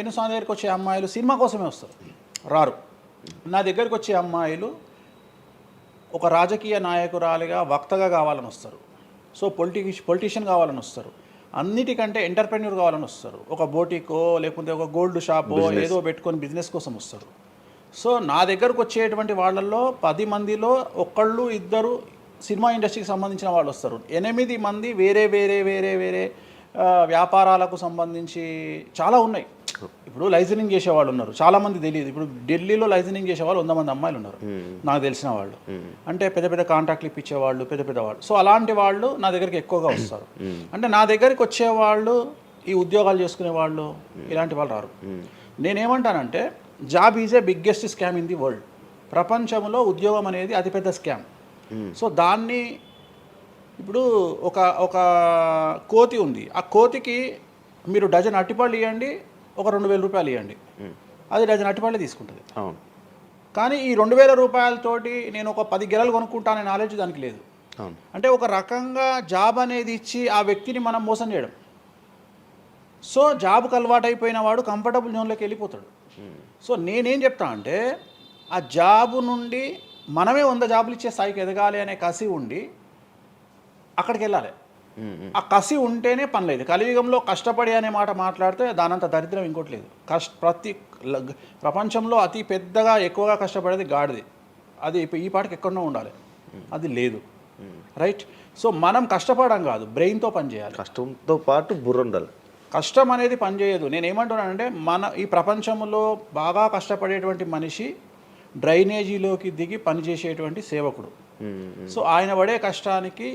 వేణుస్వామి దగ్గరికి వచ్చే అమ్మాయిలు సినిమా కోసమే వస్తారు, రారు. నా దగ్గరికి వచ్చే అమ్మాయిలు ఒక రాజకీయ నాయకురాలిగా వక్తగా కావాలని వస్తారు. సో పొలిటీషియన్ కావాలని వస్తారు. అన్నిటికంటే ఎంటర్ప్రెన్యూర్ కావాలని వస్తారు. ఒక బోటికో లేకపోతే ఒక గోల్డ్ షాపో ఏదో పెట్టుకొని బిజినెస్ కోసం వస్తారు. సో నా దగ్గరకు వచ్చేటువంటి వాళ్ళల్లో 10 మందిలో ఒకళ్ళు ఇద్దరు సినిమా ఇండస్ట్రీకి సంబంధించిన వాళ్ళు వస్తారు. 8 మంది వేరే వేరే వేరే వేరే వ్యాపారాలకు సంబంధించి చాలా ఉన్నాయి. ఇప్పుడు లైసెన్సింగ్ చేసేవాళ్ళు ఉన్నారు, చాలామంది తెలియదు. ఇప్పుడు ఢిల్లీలో లైసెన్సింగ్ చేసేవాళ్ళు 100 మంది అమ్మాయిలు ఉన్నారు నాకు తెలిసిన వాళ్ళు. అంటే పెద్ద పెద్ద కాంట్రాక్ట్లు ఇప్పించేవాళ్ళు, పెద్ద పెద్ద వాళ్ళు. సో అలాంటి వాళ్ళు నా దగ్గరికి ఎక్కువగా వస్తారు. అంటే నా దగ్గరికి వచ్చేవాళ్ళు ఈ ఉద్యోగాలు చేసుకునే వాళ్ళు ఇలాంటి వాళ్ళు రారు. నేనేమంటానంటే job is a biggest scam in the world. ప్రపంచంలో ఉద్యోగం అనేది అతిపెద్ద స్కామ్. సో దాన్ని ఇప్పుడు ఒక కోతి ఉంది, ఆ కోతికి మీరు డజన్ అట్టిపళ్ళు ఇవ్వండి, ఒక 2000 రూపాయలు ఇవ్వండి, అది డజన్ అట్టిపళ్ళే తీసుకుంటుంది. కానీ ఈ 2000 రూపాయలతోటి నేను ఒక 10 గెలలు కొనుక్కుంటాననే నాలెడ్జ్ దానికి లేదు. అంటే ఒక రకంగా జాబ్ అనేది ఇచ్చి ఆ వ్యక్తిని మనం మోసం చేయడం. సో జాబ్కి అలవాటు అయిపోయిన వాడు కంఫర్టబుల్ జోన్లోకి వెళ్ళిపోతాడు. సో నేనేం చెప్తా అంటే ఆ జాబు నుండి మనమే 100 జాబులు ఇచ్చే స్థాయికి ఎదగాలి అనే కసి ఉండి అక్కడికి వెళ్ళాలి. ఆ కసి ఉంటేనే పని లేదు. కలియుగంలో కష్టపడి అనే మాట మాట్లాడితే దానంత దరిద్రం ఇంకోటి లేదు. ప్రపంచంలో అతి పెద్దగా ఎక్కువగా కష్టపడేది గాడిది. అది ఈ పాటికి ఎక్కడో ఉండాలి, అది లేదు. రైట్. సో మనం కష్టపడడం కాదు, బ్రెయిన్తో పని చేయాలి. కష్టంతో పాటు బుర్ర ఉండాలి. కష్టం అనేది పనిచేయదు. నేనేమంటున్నానంటే ఈ ప్రపంచంలో బాగా కష్టపడేటువంటి మనిషి డ్రైనేజీలోకి దిగి పనిచేసేటువంటి సేవకుడు. సో ఆయన పడే కష్టానికి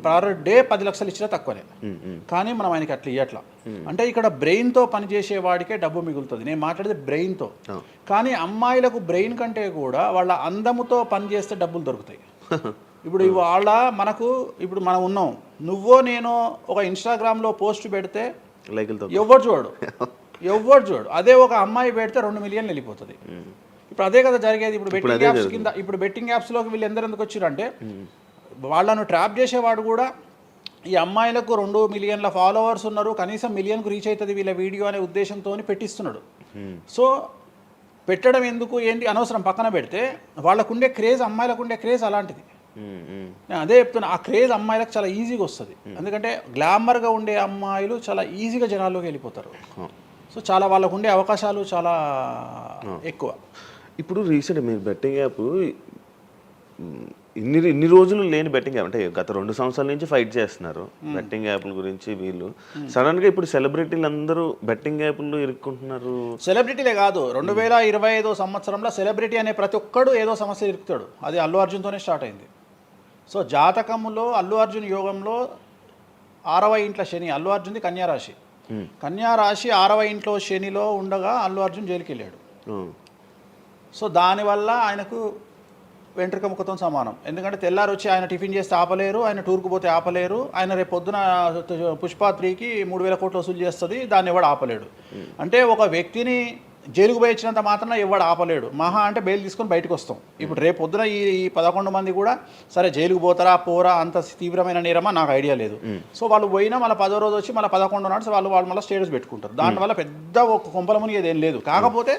పర్ డే 10 లక్షలు ఇచ్చినా తక్కువనే. కానీ మనం ఆయనకి అట్లా ఇవ్వట్లా. అంటే ఇక్కడ బ్రెయిన్తో పనిచేసే వాడికే డబ్బు మిగులుతుంది. నేను మాట్లాడేది బ్రెయిన్తో. కానీ అమ్మాయిలకు బ్రెయిన్ కంటే కూడా వాళ్ళ అందముతో పనిచేస్తే డబ్బులు దొరుకుతాయి. ఇప్పుడు ఇప్పుడు మనం ఉన్నాం, నువ్వో నేను ఒక ఇన్స్టాగ్రామ్లో పోస్ట్ పెడితే ఎవ్వరు చూడు. అదే ఒక అమ్మాయి పెడితే 2 మిలియన్లు వెళ్ళిపోతుంది. ఇప్పుడు అదే కదా జరిగేది. ఇప్పుడు బెట్టింగ్ యాప్స్లోకి వీళ్ళు ఎందుకు వచ్చారు అంటే వాళ్ళను ట్రాప్ చేసేవాడు కూడా ఈ అమ్మాయిలకు 2 మిలియన్ల ఫాలోవర్స్ ఉన్నారు, కనీసం మిలియన్కు రీచ్ అవుతుంది వీళ్ళ వీడియో అనే ఉద్దేశంతో పెట్టిస్తున్నాడు. సో పెట్టడం ఎందుకు ఏంటి అనవసరం పక్కన పెడితే వాళ్ళకుండే క్రేజ్, అమ్మాయిలకు ఉండే క్రేజ్ అలాంటిది. నేను అదే చెప్తున్నా, ఆ క్రేజ్ అమ్మాయిలకు చాలా ఈజీగా వస్తుంది. ఎందుకంటే గ్లామర్గా ఉండే అమ్మాయిలు చాలా ఈజీగా జనాల్లోకి వెళ్ళిపోతారు. సో చాలా వాళ్ళకు ఉండే అవకాశాలు చాలా ఎక్కువ. ఇప్పుడు రీసెంట్ మీరు బెట్టింగ్ యాప్ ఇన్ని రోజులు లేని బెట్టింగ్ యాప్, అంటే గత 2 సంవత్సరాల నుంచి ఫైట్ చేస్తున్నారు బెట్టింగ్ యాప్ల గురించి. వీళ్ళు సడన్గా ఇప్పుడు సెలబ్రిటీలు అందరూ బెట్టింగ్ యాప్లు ఇరుక్కుంటున్నారు. సెలబ్రిటీలే కాదు, 2025 సంవత్సరంలో సెలబ్రిటీ అనే ప్రతి ఒక్కడు ఏదో సమస్య ఇరుకుతాడు. అది అల్లు అర్జున్తోనే స్టార్ట్ అయింది. సో జాతకములో అల్లు అర్జున్ యోగంలో 6వ ఇంట్లో శని, అల్లు అర్జున్ది కన్యారాశి. కన్యారాశి 6వ ఇంట్లో శనిలో ఉండగా అల్లు అర్జున్ జైలుకి వెళ్ళాడు. సో దానివల్ల ఆయనకు వెంట్రుక ముక్కతో సమానం. ఎందుకంటే తెల్లారు వచ్చి ఆయన టిఫిన్ చేస్తే ఆపలేరు, ఆయన టూర్కు పోతే ఆపలేరు, ఆయన రేపు పొద్దున పుష్ప 3కి 3000 కోట్లు వసూలు చేస్తుంది, దాన్ని ఎవడు ఆపలేడు. అంటే ఒక వ్యక్తిని జైలుకు పోయి ఇచ్చినంత మాత్రం ఎవడు ఆపలేడు. మహా అంటే బెయిల్ తీసుకొని బయటకు వస్తాం. ఇప్పుడు రేపు పొద్దున ఈ 11 మంది కూడా సరే జైలుకు పోతారా పోరా అంత తీవ్రమైన నేరమా నాకు ఐడియా లేదు. సో వాళ్ళు పోయినా మళ్ళీ 10వ రోజు వచ్చి మళ్ళీ 11 నాడు వాళ్ళు మళ్ళీ స్టేటస్ పెట్టుకుంటారు. దానివల్ల పెద్ద ఒక కొంపలమునిగేది ఏం లేదు. కాకపోతే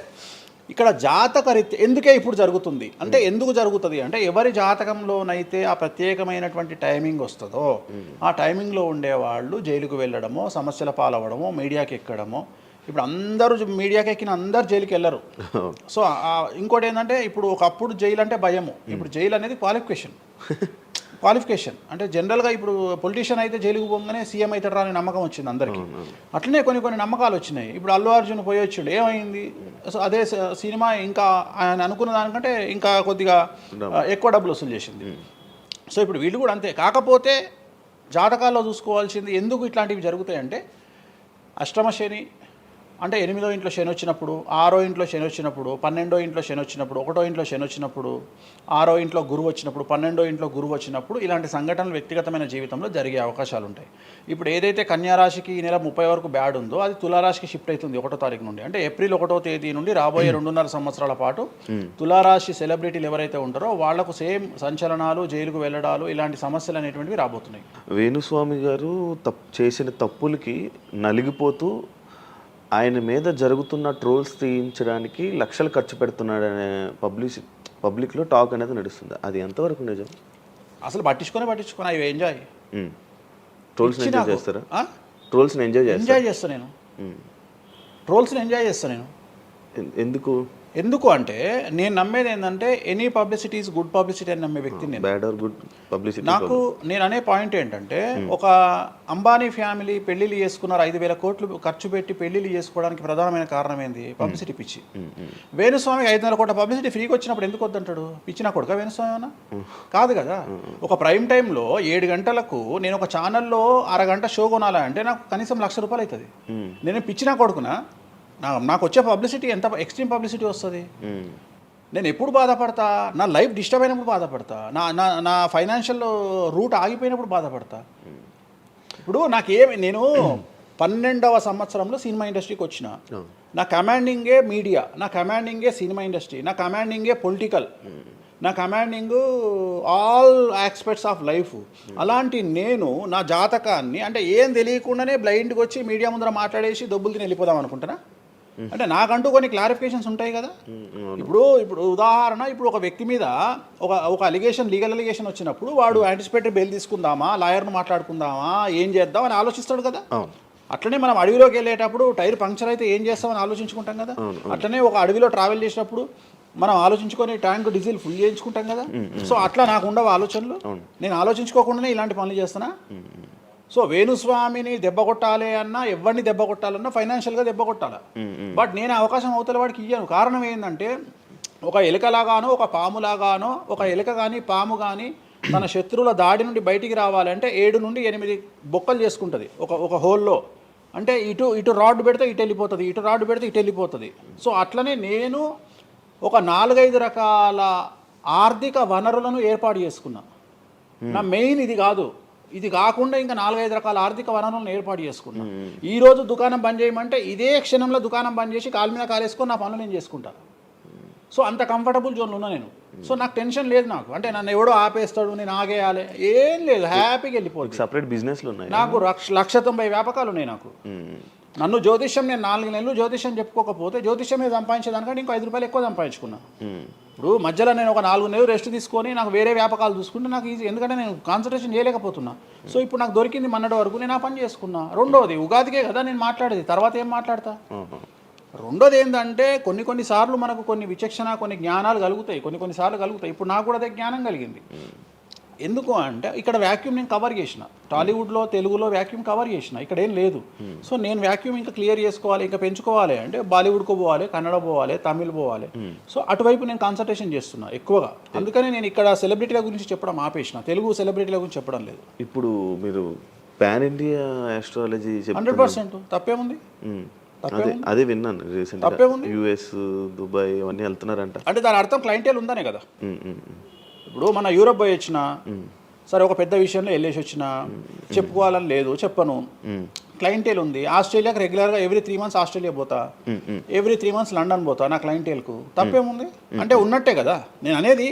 ఇక్కడ జాతక రీత్యా ఎందుకే ఇప్పుడు జరుగుతుంది అంటే, ఎందుకు జరుగుతుంది అంటే ఎవరి జాతకంలోనైతే ఆ ప్రత్యేకమైనటువంటి టైమింగ్ వస్తుందో ఆ టైమింగ్లో ఉండేవాళ్ళు జైలుకు వెళ్ళడమో, సమస్యల పాలవడమో, మీడియాకి ఎక్కడమో. ఇప్పుడు అందరూ మీడియాకి ఎక్కిన అందరు జైలుకి వెళ్ళరు. సో ఇంకోటి ఏంటంటే ఇప్పుడు ఒకప్పుడు జైలు అంటే భయము, ఇప్పుడు జైలు అనేది క్వాలిఫికేషన్. అంటే జనరల్గా ఇప్పుడు పొలిటీషియన్ అయితే జైలుకు పోగానే సీఎం అవుతాడు అనే నమ్మకం వచ్చింది అందరికీ. అట్లనే కొన్ని నమ్మకాలు వచ్చినాయి. ఇప్పుడు అల్లు అర్జున్ పోయి వచ్చిండు, ఏమైంది? సో అదే సినిమా ఇంకా ఆయన అనుకున్న దానికంటే ఇంకా కొద్దిగా ఎక్కువ డబ్బులు వసూలు చేసింది. సో ఇప్పుడు వీళ్ళు కూడా అంతే. కాకపోతే జాతకాల్లో చూసుకోవాల్సింది ఎందుకు ఇట్లాంటివి జరుగుతాయంటే, అష్టమ శని అంటే 8వ ఇంట్లో శని వచ్చినప్పుడు, 6వ ఇంట్లో శని వచ్చినప్పుడు, 12వ ఇంట్లో శని వచ్చినప్పుడు, 1వ ఇంట్లో శని వచ్చినప్పుడు, 6వ ఇంట్లో గురువు వచ్చినప్పుడు, 12వ ఇంట్లో గురువు వచ్చినప్పుడు ఇలాంటి సంఘటనలు వ్యక్తిగతమైన జీవితంలో జరిగే అవకాశాలు ఉంటాయి. ఇప్పుడు ఏదైతే కన్యారాశికి ఈ నెల 30 వరకు బ్యాడ్ ఉందో అది తులారాశికి షిఫ్ట్ అవుతుంది 1వ తారీఖు నుండి. అంటే ఏప్రిల్ 1వ తేదీ నుండి రాబోయే 2.5 సంవత్సరాల పాటు తులారాశి సెలబ్రిటీలు ఎవరైతే ఉంటారో వాళ్లకు సేమ్ సంచలనాలు, జైలుకు వెళ్ళడాలు, ఇలాంటి సమస్యలు అనేటువంటివి రాబోతున్నాయి. వేణుస్వామి గారు చేసిన తప్పులకి నలిగిపోతూ ఆయన మీద జరుగుతున్న ట్రోల్స్ తీయించడానికి లక్షలు ఖర్చు పెడుతున్నాడనే పబ్లిక్లో టాక్ అనేది నడుస్తుంది. అది ఎంతవరకు నిజం? అసలు పట్టించుకొని అవి ఎంజాయ్ ట్రోల్స్ని ఎంజాయ్ చేస్తారా? ట్రోల్స్ని ఎంజాయ్ చేస్తాను నేను. ట్రోల్స్ని ఎంజాయ్ చేస్తాను నేను. ఎందుకు అంటే నేను నమ్మేది ఏంటంటే any publicity is good publicity అని నమ్మే వ్యక్తిని నేను. బ్యాడ్ ఆర్ గుడ్ పబ్లిసిటీ నాకు నేను అనే పాయింట్ ఏంటంటే ఒక అంబానీ ఫ్యామిలీ పెళ్లిళ్ళు చేసుకున్నారు, 5,000 కోట్లు ఖర్చు పెట్టి పెళ్లిళ్ళు చేసుకోవడానికి ప్రధానమైన కారణం ఏంది? పబ్లిసిటీ పిచ్చి. వేణుస్వామికి 500 కోట్ల పబ్లిసిటీ ఫ్రీగా వచ్చినప్పుడు ఎందుకు వద్దంటాడు? పిచ్చిన కొడుక వేణుస్వామి అన్న? కాదు కదా. ఒక ప్రైమ్ టైంలో 7 గంటలకు నేను ఒక ఛానల్లో అరగంట షో కొనాలంటే నాకు కనీసం ₹1,00,000 అవుతుంది. నేను పిచ్చిన కొడుకునా? నాకు వచ్చే పబ్లిసిటీ ఎంత ఎక్స్ట్రీమ్ పబ్లిసిటీ వస్తుంది. నేను ఎప్పుడు బాధపడతా? నా లైఫ్ డిస్టర్బ్ అయినప్పుడు బాధపడతా, నా ఫైనాన్షియల్ రూట్ ఆగిపోయినప్పుడు బాధపడతా. ఇప్పుడు నేను 12వ సంవత్సరంలో సినిమా ఇండస్ట్రీకి వచ్చిన. నా కమాండింగే మీడియా, నా కమాండింగే సినిమా ఇండస్ట్రీ, నా కమాండింగే పొలిటికల్, నా commanding all aspects of life. అలాంటి నేను నా జాతకాన్ని అంటే ఏం తెలియకుండానే బ్లైండ్గా వచ్చి మీడియా ముందర మాట్లాడేసి దొబ్బులు తిని వెళ్ళిపోదాం అనుకుంటున్నా? అంటే నాకంటూ కొన్ని క్లారిఫికేషన్స్ ఉంటాయి కదా. ఇప్పుడు ఉదాహరణ, ఇప్పుడు ఒక వ్యక్తి మీద ఒక లీగల్ అలిగేషన్ వచ్చినప్పుడు వాడు యాంటిసిపేటరీ బెయిల్ తీసుకుందామా, లాయర్ను మాట్లాడుకుందామా, ఏం చేద్దాం అని ఆలోచిస్తాడు కదా. అట్లనే మనం అడవిలోకి వెళ్ళేటప్పుడు టైర్ పంక్చర్ అయితే ఏం చేస్తామని ఆలోచించుకుంటాం కదా. అట్లనే ఒక అడవిలో ట్రావెల్ చేసినప్పుడు మనం ఆలోచించుకొని ట్యాంక్ డీజిల్ ఫుల్ చేయించుకుంటాం కదా. సో అట్లా నాకు ఉండవు ఆలోచనలు. నేను ఆలోచించుకోకుండానే ఇలాంటి పనులు చేస్తానా? సో వేణుస్వామిని దెబ్బ కొట్టాలి అన్నా, ఎవరిని దెబ్బ కొట్టాలన్నా ఫైనాన్షియల్గా దెబ్బ కొట్టాలి. బట్ నేను అవకాశం అవతల వాడికి ఇయ్యాను. కారణం ఏంటంటే ఒక ఎలుకలాగానో ఒక పాములాగానో, ఒక ఎలుక కానీ పాము కానీ తన శత్రువుల దాడి నుండి బయటికి రావాలంటే 7 నుండి 8 బొక్కలు చేసుకుంటుంది ఒక హోల్లో. అంటే ఇటు రాడ్ పెడితే ఇటు వెళ్ళిపోతుంది, ఇటు రాడ్ పెడితే ఇటు వెళ్ళిపోతుంది. సో అట్లనే నేను ఒక 4-5 రకాల ఆర్థిక వనరులను ఏర్పాటు చేసుకున్నా. నా మెయిన్ ఇది కాదు. ఇది కాకుండా ఇంకా 4-5 రకాల ఆర్థిక వనరులను ఏర్పాటు చేసుకున్నా. ఈ రోజు దుకాణం బంద్ చేయమంటే ఇదే క్షణంలో దుకాణం బంద్ చేసి కాలు మీద కాలేసుకొని నా పనులు నేను చేసుకుంటాను. సో అంత కంఫర్టబుల్ జోన్లో ఉన్నా నేను. సో నాకు టెన్షన్ లేదు. నాకు అంటే నన్ను ఎవడో ఆపేస్తాడు, నేను ఆగేయాలి ఏం లేదు, హ్యాపీగా వెళ్ళిపోతుంది. సపరేట్ బిజినెస్లు ఉన్నాయి నాకు. 190 వ్యాపకాలు ఉన్నాయి నాకు. నన్ను జ్యోతిష్యం, నేను 4 నెలలు జ్యోతిష్యం చెప్పుకోకపోతే జ్యోతిష్యం మీద సంపాదించేదానికంటే ఇంకో ₹5 ఎక్కువ సంపాదించుకున్నా. ఇప్పుడు మధ్యలో నేను ఒక 4 నెలలు రెస్ట్ తీసుకొని నాకు వేరే వ్యాపకాలు చూసుకుంటే నాకు ఈజీ, ఎందుకంటే నేను కాన్సన్ట్రేషన్ చేయలేకపోతున్నా. సో ఇప్పుడు నాకు దొరికింది మొన్నటి వరకు, నేను ఆ పని చేసుకున్నా. రెండోది ఉగాదికే కదా నేను మాట్లాడేది, తర్వాత ఏం మాట్లాడతా. రెండోది ఏంటంటే కొన్నిసార్లు మనకు కొన్ని విచక్షణ, కొన్ని జ్ఞానాలు కలుగుతాయి, కొన్నిసార్లు కలుగుతాయి. ఇప్పుడు నాకు కూడా అదే జ్ఞానం కలిగింది. ఎందుకు అంటే ఇక్కడ వ్యాక్యూమ్ నేను కవర్ చేసిన, టాలీవుడ్లో తెలుగులో వ్యాక్యూమ్ కవర్ చేసిన, ఇక్కడ ఏం లేదు. సో నేను వ్యాక్యూమ్ ఇంకా క్లియర్ చేసుకోవాలి, ఇంకా పెంచుకోవాలి అంటే బాలీవుడ్కు పోవాలి, కన్నడ పోవాలి, తమిళ్ పోవాలి. సో అటువైపు నేను కాన్సన్ట్రేషన్ చేస్తున్నా ఎక్కువగా. అందుకని నేను ఇక్కడ సెలబ్రిటీల గురించి చెప్పడం ఆపేసిన, తెలుగు సెలబ్రిటీల గురించి చెప్పడం లేదు. ఇప్పుడు మీరు పాన్ ఇండియా ఆస్ట్రాలజీ 100% తప్పేముంది? అదే విన్నాను రీసెంట్గా, US, దుబాయ్ అవన్నీ వెళ్తున్నారంట. అంటే దాని అర్థం క్లయింటేల్ ఉందనే కదా. ఇప్పుడు మన యూరప్ పోయి వచ్చిన సరే, ఒక పెద్ద విషయంలో వెళ్ళేసి వచ్చిన చెప్పుకోవాలని లేదు, చెప్పను. క్లయింటేల్ ఉంది. ఆస్ట్రేలియాకి రెగ్యులర్గా ఎవ్రీ 3 మంత్స్ ఆస్ట్రేలియా పోతా, ఎవ్రీ 3 మంత్స్ లండన్ పోతా నా క్లయింటేల్కు. తప్పేముంది? అంటే ఉన్నట్టే కదా, నేను అనేది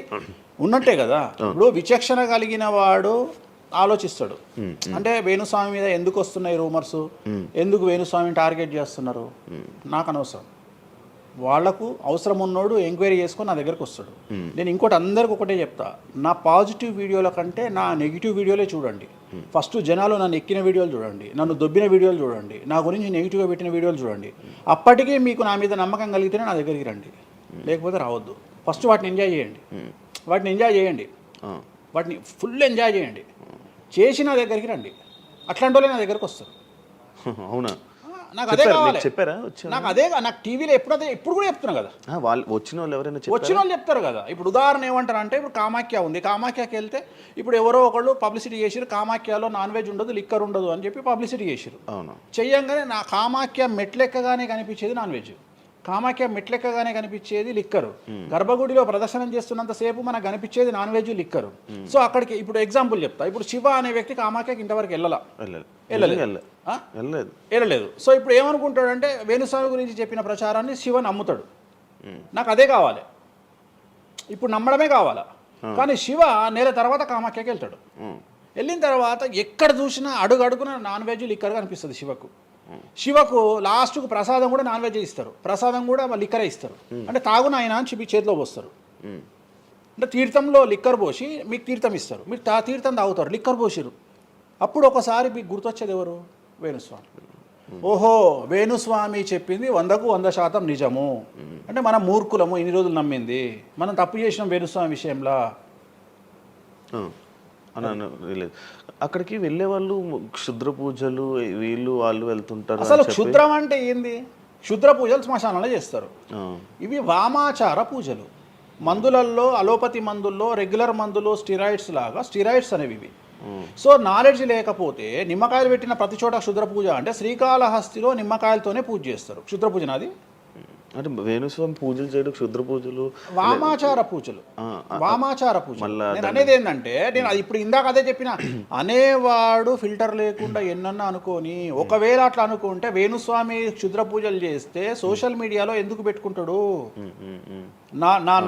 ఉన్నట్టే కదా. ఇప్పుడు విచక్షణ కలిగిన వాడు ఆలోచిస్తాడు. అంటే వేణుస్వామి మీద ఎందుకు వస్తున్నాయి రూమర్స్, ఎందుకు వేణుస్వామిని టార్గెట్ చేస్తున్నారు, నాకు అనవసరం. వాళ్లకు అవసరం ఉన్నోడు ఎంక్వైరీ చేసుకొని నా దగ్గరకు వస్తాడు. నేను ఇంకోటి అందరికి ఒకటే చెప్తా, నా పాజిటివ్ వీడియోల కంటే నా నెగిటివ్ వీడియోలే చూడండి. ఫస్ట్ జనాలు నన్ను ఎక్కిన వీడియోలు చూడండి, నన్ను దొబ్బిన వీడియోలు చూడండి, నా గురించి నెగిటివ్గా పెట్టిన వీడియోలు చూడండి. అప్పటికీ మీకు నా మీద నమ్మకం కలిగితేనే నా దగ్గరికి రండి, లేకపోతే రావద్దు. ఫస్ట్ వాటిని ఎంజాయ్ చేయండి, వాటిని ఫుల్ ఎంజాయ్ చేయండి, చేసి నా దగ్గరికి రండి. అట్లాంటి వాళ్ళే నా దగ్గరకు వస్తారు. అవునా? నాకు అదే కావాలి. చెప్పారా? నాకు అదే, నాకు టీవీలో ఇప్పుడు కూడా చెప్తున్నా కదా, వాళ్ళు వచ్చిన వాళ్ళు ఎవరైనా వచ్చిన వాళ్ళు చెప్తారు కదా. ఇప్పుడు ఉదాహరణ ఏమంటారు అంటే, ఇప్పుడు కామాఖ్య ఉంది, కామాఖ్యకి వెళ్తే ఇప్పుడు ఎవరో ఒకళ్ళు పబ్లిసిటీ చేసిరు, కామాఖ్యలో నాన్ వెజ్ ఉండదు, లిక్కర్ ఉండదు అని చెప్పి పబ్లిసిటీ చేసిరు. అవును. చెయ్యంగానే నా కామాఖ్య మెట్లెక్కగానే కనిపించేది నాన్ వెజ్, కామాఖ్య మెట్లెక్కగానే కనిపించేది లిక్కరు, గర్భగుడిలో ప్రదర్శనం చేస్తున్నంతసేపు మనకు కనిపించేది నాన్ వెజ్, లిక్కరు. సో అక్కడికి ఇప్పుడు ఎగ్జాంపుల్ చెప్తా. ఇప్పుడు శివ అనే వ్యక్తి కామాఖ్యకి ఇంతవరకు వెళ్ళలేదు. సో ఇప్పుడు ఏమనుకుంటాడంటే వేణుస్వామి గురించి చెప్పిన ప్రచారాన్ని శివ నమ్ముతాడు. నాకు అదే కావాలి, ఇప్పుడు నమ్మడమే కావాలా. కానీ శివ నెల తర్వాత కామాఖ్యకి వెళ్తాడు. వెళ్ళిన తర్వాత ఎక్కడ చూసినా అడుగున నాన్ వెజ్, లిక్కర్ కనిపిస్తుంది శివకు. శివకు లాస్ట్కు ప్రసాదం కూడా నాన్ వెజ్ ఇస్తారు, ప్రసాదం కూడా లిక్కరే ఇస్తారు. అంటే తాగున ఆయన అని మీ చేతిలో పోస్తారు. అంటే తీర్థంలో లిక్కర్ పోసి మీకు తీర్థం ఇస్తారు, మీరు తీర్థం తాగుతారు, లిక్కర్ పోసిరు. అప్పుడు ఒకసారి మీకు గుర్తొచ్చేది ఎవరు? వేణుస్వామి. ఓహో, వేణుస్వామి చెప్పింది 100కు 100% నిజము. అంటే మనం మూర్ఖులము, ఇన్ని రోజులు నమ్మింది, మనం తప్పు చేసినాం వేణుస్వామి విషయంలో. అక్కడికి వెళ్ళే వాళ్ళు క్షుద్ర పూజలు వీళ్ళు వాళ్ళు వెళ్తుంటారు. అసలు క్షుద్రం అంటే ఏంది? క్షుద్ర పూజలు శ్మశానంలో చేస్తారు. ఇవి వామాచార పూజలు. మందులలో, అలోపతి మందుల్లో రెగ్యులర్ మందులు స్టిరాయిడ్స్ లాగా స్టిరాయిడ్స్ అనేవి ఇవి. సో నాలెడ్జ్ లేకపోతే నిమ్మకాయలు పెట్టిన ప్రతి చోట క్షుద్ర పూజ అంటే శ్రీకాళహస్తిలో నిమ్మకాయలతోనే పూజ చేస్తారు. క్షుద్ర పూజ నాది అంటే వేణుస్వామి పూజలు చేయడం క్షుద్ర పూజలు, వామాచార పూజలు. వామాచార పూజలు నేను అనేది ఏంటంటే, నేను అది ఇప్పుడు ఇందాక అదే చెప్పిన, అనేవాడు ఫిల్టర్ లేకుండా ఎన్నన్నా అనుకొని, ఒకవేళ అట్లా అనుకుంటే వేణుస్వామి క్షుద్ర పూజలు చేస్తే సోషల్ మీడియాలో ఎందుకు పెట్టుకుంటాడు?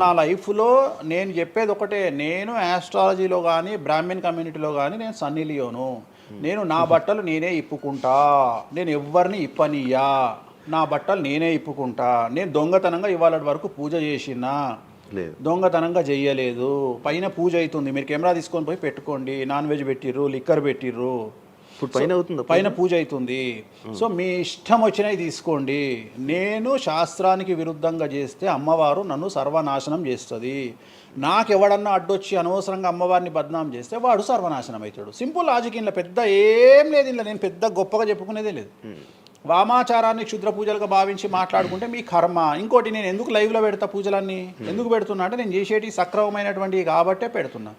నా లైఫ్లో నేను చెప్పేది ఒకటే, నేను ఆస్ట్రాలజీలో కానీ బ్రాహ్మణ్ కమ్యూనిటీలో కానీ నేను సన్నీ లియోను. నేను నా బట్టలు నేనే ఇప్పుకుంటా, నేను ఎవరిని ఇప్పనియ్యా, నా బట్టలు నేనే ఇప్పుకుంటా. నేను దొంగతనంగా ఇవాళ వరకు పూజ చేసినా, దొంగతనంగా చెయ్యలేదు. పైన పూజ అవుతుంది, మీరు కెమెరా తీసుకొని పోయి పెట్టుకోండి. నాన్ వెజ్ పెట్టిర్రు, లిక్కర్ పెట్టిర్రు, పైన పూజ అవుతుంది. సో మీ ఇష్టం వచ్చినవి తీసుకోండి. నేను శాస్త్రానికి విరుద్ధంగా చేస్తే అమ్మవారు నన్ను సర్వనాశనం చేస్తుంది. నాకెవడన్నా అడ్డొచ్చి అనవసరంగా అమ్మవారిని బద్నాం చేస్తే వాడు సర్వనాశనం అవుతాడు. Simple logic. ఇంట్లో పెద్ద ఏం లేదు, ఇంట్లో నేను పెద్ద గొప్పగా చెప్పుకునేదే లేదు. వామాచారాన్ని క్షుద్ర పూజలుగా భావించి మాట్లాడుకుంటే మీ కర్మ. ఇంకోటి, నేను ఎందుకు లైవ్లో పెడతా పూజలన్నీ? ఎందుకు పెడుతున్నా అంటే నేను చేసేటి సక్రమమైనటువంటివి కాబట్టే పెడుతున్నా.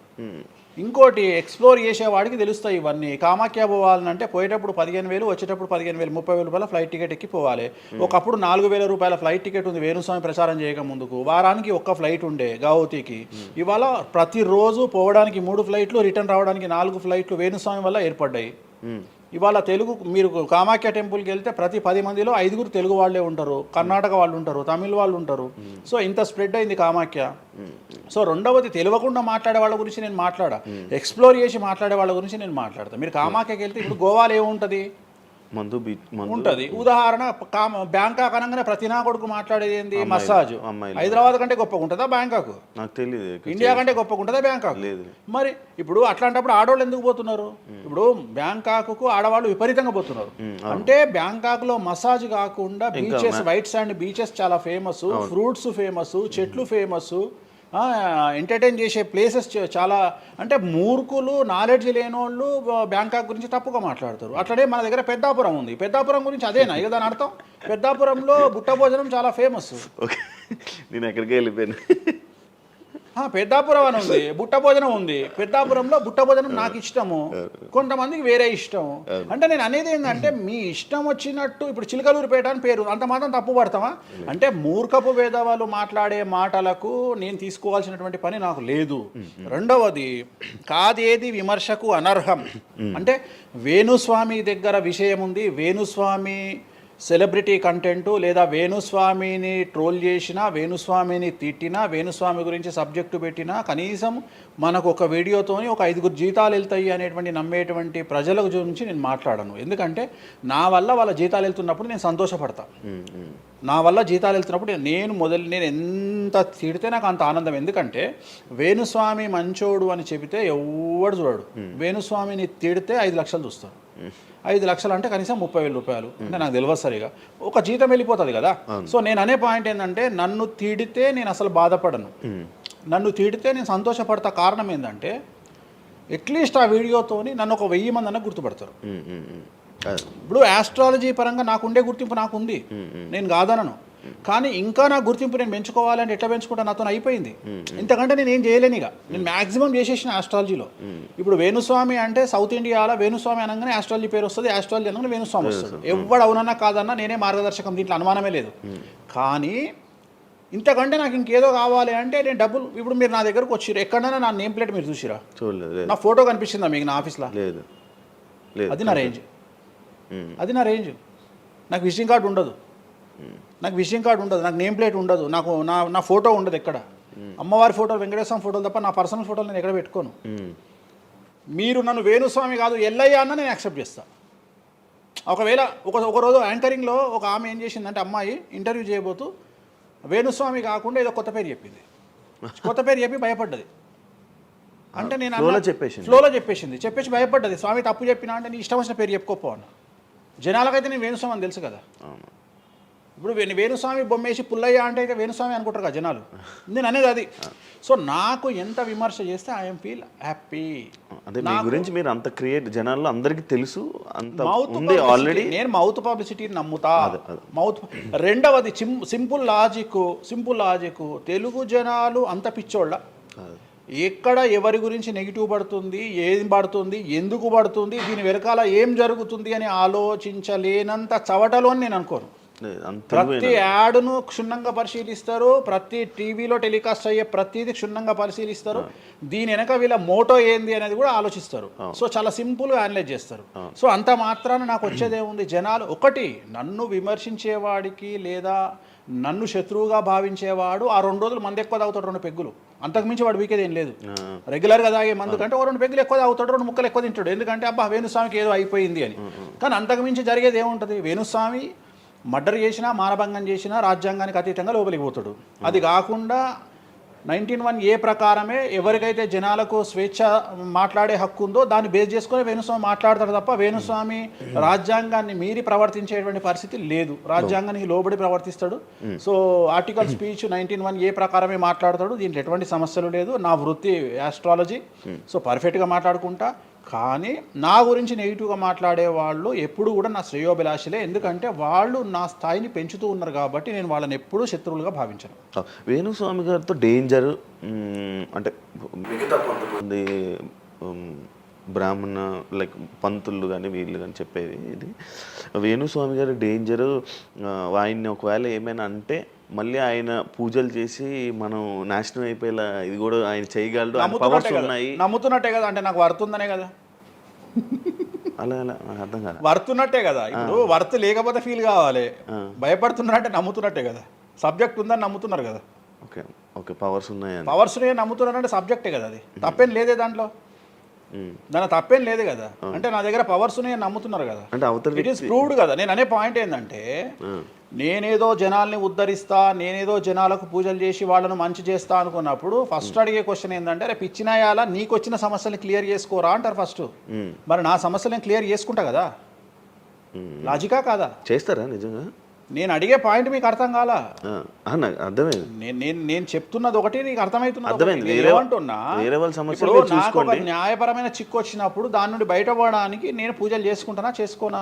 ఇంకోటి, ఎక్స్ప్లోర్ చేసేవాడికి తెలుస్తాయి ఇవన్నీ. కామాఖ్య పోవాలంటే పోయేటప్పుడు 15,000, వచ్చేటప్పుడు 15,000, 30,000 రూపాయల ఫ్లైట్ టికెట్ ఎక్కి పోవాలి. ఒకప్పుడు 4,000 రూపాయల ఫ్లైట్ టికెట్ ఉంది వేణుస్వామి ప్రచారం చేయక ముందుకు. వారానికి ఒక్క ఫ్లైట్ ఉండే గౌహతికి. ఇవాళ ప్రతిరోజు పోవడానికి 3 ఫ్లైట్లు, రిటర్న్ రావడానికి 4 ఫ్లైట్లు వేణుస్వామి వల్ల ఏర్పడ్డాయి. ఇవాళ తెలుగు, మీరు కామాఖ్య టెంపుల్కి వెళ్తే ప్రతి 10 మందిలో 5 తెలుగు వాళ్ళే ఉంటారు, కర్ణాటక వాళ్ళు ఉంటారు, తమిళ వాళ్ళు ఉంటారు. సో ఇంత స్ప్రెడ్ అయింది కామాఖ్య. సో రెండవది, తెలియకుండా మాట్లాడే వాళ్ళ గురించి నేను మాట్లాడా, ఎక్స్ప్లోర్ చేసి మాట్లాడే వాళ్ళ గురించి నేను మాట్లాడతాను. మీరు కామాఖ్యకి వెళ్తే ఇప్పుడు గోవాలో ఏముంటుంది? ఉంటుంది. ఉదాహరణ, బ్యాంకాక్ అనగానే ప్రతి నా కొడుకు మాట్లాడేది ఏంది? మసాజ్. హైదరాబాద్ కంటే గొప్పగా ఉంటుందా బ్యాంకాక్? నాకు తెలియదు. ఇండియా కంటే గొప్పగా ఉంటుందా బ్యాంకాక్? మరి ఇప్పుడు అట్లాంటప్పుడు ఆడవాళ్ళు ఎందుకు పోతున్నారు? ఇప్పుడు బ్యాంకాక్కు ఆడవాళ్ళు విపరీతంగా పోతున్నారు. అంటే బ్యాంకాక్లో మసాజ్ కాకుండా బీచెస్, వైట్ శాండ్ బీచెస్ చాలా ఫేమస్, ఫ్రూట్స్ ఫేమస్, చెట్లు ఫేమస్, ఎంటర్టైన్ చేసే ప్లేసెస్ చాలా. అంటే మూర్ఖులు, నాలెడ్జ్ లేని వాళ్ళు బ్యాంకాక్ గురించి తప్పుగా మాట్లాడతారు. అట్లనే మన దగ్గర పెద్దాపురం ఉంది. పెద్దాపురం గురించి అదేనా ఇక దాని అర్థం? పెద్దాపురంలో బుట్ట భోజనం చాలా ఫేమస్. నేను ఎక్కడికి వెళ్ళిపోయాను. పెద్దాపురం అని ఉంది, బుట్ట భోజనం ఉంది. పెద్దాపురంలో బుట్ట భోజనం నాకు ఇష్టము, కొంతమందికి వేరే ఇష్టం. అంటే నేను అనేది ఏంటంటే, మీ ఇష్టం వచ్చినట్టు. ఇప్పుడు చిలకలూరుపేట అని పేరు, అంత మాత్రం తప్పు పడతామా? అంటే మూర్ఖపు వేదవాళ్ళు మాట్లాడే మాటలకు నేను తీసుకోవాల్సినటువంటి పని నాకు లేదు. రెండవది, కాదేది విమర్శకు అనర్హం. అంటే వేణుస్వామి దగ్గర విషయం ఉంది, వేణుస్వామి సెలబ్రిటీ కంటెంటు, లేదా వేణుస్వామిని ట్రోల్ చేసినా, వేణుస్వామిని తిట్టినా, వేణుస్వామి గురించి సబ్జెక్టు పెట్టినా, కనీసం మనకు ఒక వీడియోతోని ఒక 5 జీతాలు వెళ్తాయి అనేటువంటి నమ్మేటువంటి ప్రజల గురించి నేను మాట్లాడను. ఎందుకంటే నా వల్ల వాళ్ళ జీతాలు వెళ్తున్నప్పుడు నేను సంతోషపడతా. నా వల్ల జీతాలు వెళ్తున్నప్పుడు నేను ఎంత తిడితే నాకు అంత ఆనందం. ఎందుకంటే వేణుస్వామి మంచోడు అని చెబితే ఎవడు చూడడు. వేణుస్వామిని తిడితే 5 లక్షలు చూస్తారు. 5 లక్షలు అంటే కనీసం 30,000 రూపాయలు. అంటే నాకు తెలియదు సరిగా, ఒక జీతం వెళ్ళిపోతుంది కదా. సో నేను అనే పాయింట్ ఏంటంటే, నన్ను తిడితే నేను అసలు బాధపడను, నన్ను తిడితే నేను సంతోషపడతా. కారణం ఏంటంటే, అట్లీస్ట్ ఆ వీడియోతోని నన్ను ఒక 1000 మంది అన్న గుర్తుపడతారు. ఇప్పుడు ఆస్ట్రాలజీ పరంగా నాకుండే గుర్తింపు నాకుంది, నేను కాదనను. కానీ ఇంకా నా గుర్తింపు నేను పెంచుకోవాలంటే ఎట్లా పెంచుకుంటా? నాతో అయిపోయింది. ఇంతకంటే నేను ఏం చేయలేను. ఇక నేను మ్యాక్సిమం చేసేసిన ఆస్ట్రాలజీలో. ఇప్పుడు వేణుస్వామి అంటే సౌత్ ఇండియాలో వేణుస్వామి అనగానే ఆస్ట్రాలజీ పేరు వస్తుంది, ఆస్ట్రాలజీ అనగానే వేణుస్వామి వస్తుంది. ఎవడు అవునన్నా కాదన్నా నేనే మార్గదర్శకం, దీంట్లో అనుమానమే లేదు. కానీ ఇంతకంటే నాకు ఇంకేదో కావాలి అంటే నేను డబ్బులు. ఇప్పుడు మీరు నా దగ్గరకు వచ్చిర్రు, ఎక్కడైనా నా నేమ్ ప్లేట్ మీరు చూసిరా? నా ఫోటో కనిపిస్తుందా మీకు నా ఆఫీస్లో? అది నా రేంజ్, అది నా రేంజ్. నాకు విజిటింగ్ కార్డు ఉండదు, నాకు నేమ్ ప్లేట్ ఉండదు, నాకు నా ఫోటో ఉండదు ఎక్కడ. అమ్మవారి ఫోటోలు, వెంకటేశ్వర ఫోటోలు తప్ప నా పర్సనల్ ఫోటోలు నేను ఎక్కడ పెట్టుకోను. మీరు నన్ను వేణుస్వామి కాదు ఎల్లయ్య అన్న నేను యాక్సెప్ట్ చేస్తాను. ఒకవేళ ఒక రోజు యాంకరింగ్లో ఒక ఆమె ఏం చేసిందంటే అమ్మాయి ఇంటర్వ్యూ చేయబోతూ వేణుస్వామి కాకుండా ఏదో కొత్త పేరు చెప్పింది. కొత్త పేరు చెప్పి భయపడ్డది. అంటే నేను ఫ్లోలో చెప్పేసి భయపడ్డది. స్వామి తప్పు చెప్పినా అంటే నీ ఇష్టం వచ్చిన పేరు చెప్పుకోపో అన్న. జనాలకైతే నేను వేణుస్వామి అని తెలుసు కదా. ఇప్పుడు వేణుస్వామి బొమ్మేసి పుల్లయ్య అంటే అయితే వేణుస్వామి అనుకుంటారు కదా జనాలు. నేను అనేది అది. సో నాకు ఎంత విమర్శ చేస్తే ఐఎమ్ ఫీల్ హ్యాపీ. అదే మీ గురించి మీరు అంత క్రియేట్ జనాల్లో అందరికీ తెలుసు, అంత ఉంది ఆల్రెడీ. నేను మౌత్ పబ్లిసిటీని నమ్ముతా. మౌత్ రెండవది సింపుల్ లాజిక్ తెలుగు జనాలు అంత పిచ్చోళ్ళ. ఎక్కడ ఎవరి గురించి నెగిటివ్ పడుతుంది, ఏం పడుతుంది, ఎందుకు పడుతుంది, దీని వెనకాల ఏం జరుగుతుంది అని ఆలోచించలేనంత చవటలో అని నేను అనుకోను. ప్రతి యాడ్ను క్షుణ్ణంగా పరిశీలిస్తారు, ప్రతి టీవీలో టెలికాస్ట్ అయ్యే ప్రతిదీ క్షుణ్ణంగా పరిశీలిస్తారు, దీని వెనక వీళ్ళ మోటో ఏంది అనేది కూడా ఆలోచిస్తారు. సో చాలా సింపుల్గా అనలైజ్ చేస్తారు. సో అంత మాత్రాన నాకు వచ్చేదేముంది, జనాలు ఒకటి నన్ను విమర్శించేవాడికి లేదా నన్ను శత్రువుగా భావించేవాడు ఆ 2 రోజులు మంది ఎక్కువ తాగుతాడు, 2 పెగ్గులు, అంతకుమించి వాడు వీకేది ఏం లేదు. రెగ్యులర్గా తాగే మందు కంటే 2 పెగ్గులు ఎక్కువ తాగుతాడు, 2 ముక్కలు ఎక్కువ తింటాడు, ఎందుకంటే అబ్బా వేణుస్వామికి ఏదో అయిపోయింది అని. కానీ అంతకుమించి జరిగేది ఏముంటుంది, వేణుస్వామి మర్డర్ చేసినా మానభంగం చేసినా రాజ్యాంగానికి అతీతంగా లోపలికి పోతాడు. అది కాకుండా 19(1) ప్రకారమే ఎవరికైతే జనాలకు స్వేచ్ఛ మాట్లాడే హక్కు ఉందో దాన్ని బేస్ చేసుకొని వేణుస్వామి మాట్లాడతాడు తప్ప వేణుస్వామి రాజ్యాంగాన్ని మీరి ప్రవర్తించేటువంటి పరిస్థితి లేదు. రాజ్యాంగానికి లోబడి ప్రవర్తిస్తాడు. సో ఆర్టికల్ స్పీచ్ 19(1) ప్రకారమే మాట్లాడతాడు. దీంట్లో ఎటువంటి సమస్యలు లేదు. నా వృత్తి ఆస్ట్రాలజీ. సో పర్ఫెక్ట్గా మాట్లాడుకుంటా. కానీ నా గురించి నెగిటివ్గా మాట్లాడే వాళ్ళు ఎప్పుడు కూడా నా శ్రేయోభిలాషలే, ఎందుకంటే వాళ్ళు నా స్థాయిని పెంచుతూ ఉన్నారు కాబట్టి నేను వాళ్ళని ఎప్పుడూ శత్రువులుగా భావించను. వేణుస్వామి గారితో డేంజర్ అంటే మిగతా కొంతమంది బ్రాహ్మణ లైక్ పంతులు కానీ వీళ్ళు కానీ చెప్పేది ఇది, వేణుస్వామి గారి డేంజరు ఆయన్ని ఒకవేళ ఏమైనా అంటే మళ్ళీ ఆయన పూజలు చేసి మనం నాశనం అయిపోయేలా ఇది కూడా ఆయన చేయగలడు, పవర్స్ ఉన్నాయి. నమ్ముతున్నట్టే కదా, అంటే నాకు వర్తుందనే కదా. అలా అలా నాకు అర్థం కాదు. వర్తున్నట్టే కదా. ఇప్పుడు వర్త్ లేకపోతే ఫీల్ కావాలి. భయపడుతున్నారంటే నమ్ముతున్నట్టే కదా. సబ్జెక్ట్ ఉందని నమ్ముతున్నారు కదా. ఓకే ఓకే పవర్స్ ఉన్నాయి, పవర్స్ నమ్ముతున్నారంటే సబ్జెక్టే కదా. అది తప్పేం లేదే దాంట్లో, దాని తప్పేం లేదు కదా. అంటే నా దగ్గర పవర్స్ నమ్ముతున్నారు కదా, అంటే ఇట్ ఈస్ ప్రూవ్డ్ కదా. నేను అనే పాయింట్ ఏంటంటే నేనేదో జనాల్ని ఉద్ధరిస్తా, నేనేదో జనాలకు పూజలు చేసి వాళ్ళను మంచి చేస్తా అనుకున్నప్పుడు ఫస్ట్ అడిగే క్వశ్చన్ ఏంటంటే అరే పిచ్చినాయాలా నీకు వచ్చిన సమస్యల్ని క్లియర్ చేసుకోరా అంటారు ఫస్ట్. మరి నా సమస్యలను క్లియర్ చేసుకుంటా కదా. లాజికా కాదా? చేస్తారా నిజంగా? నేను అడిగే పాయింట్ మీకు అర్థం కాలా? అర్థమైంది. నేను చెప్తున్నది ఒకటి, నీకు అర్థమైంది. ఏమంటున్నా, నాకు ఒక న్యాయపరమైన చిక్కు వచ్చినప్పుడు దాని నుండి బయటపడడానికి నేను పూజలు చేసుకుంటానా చేసుకోనా?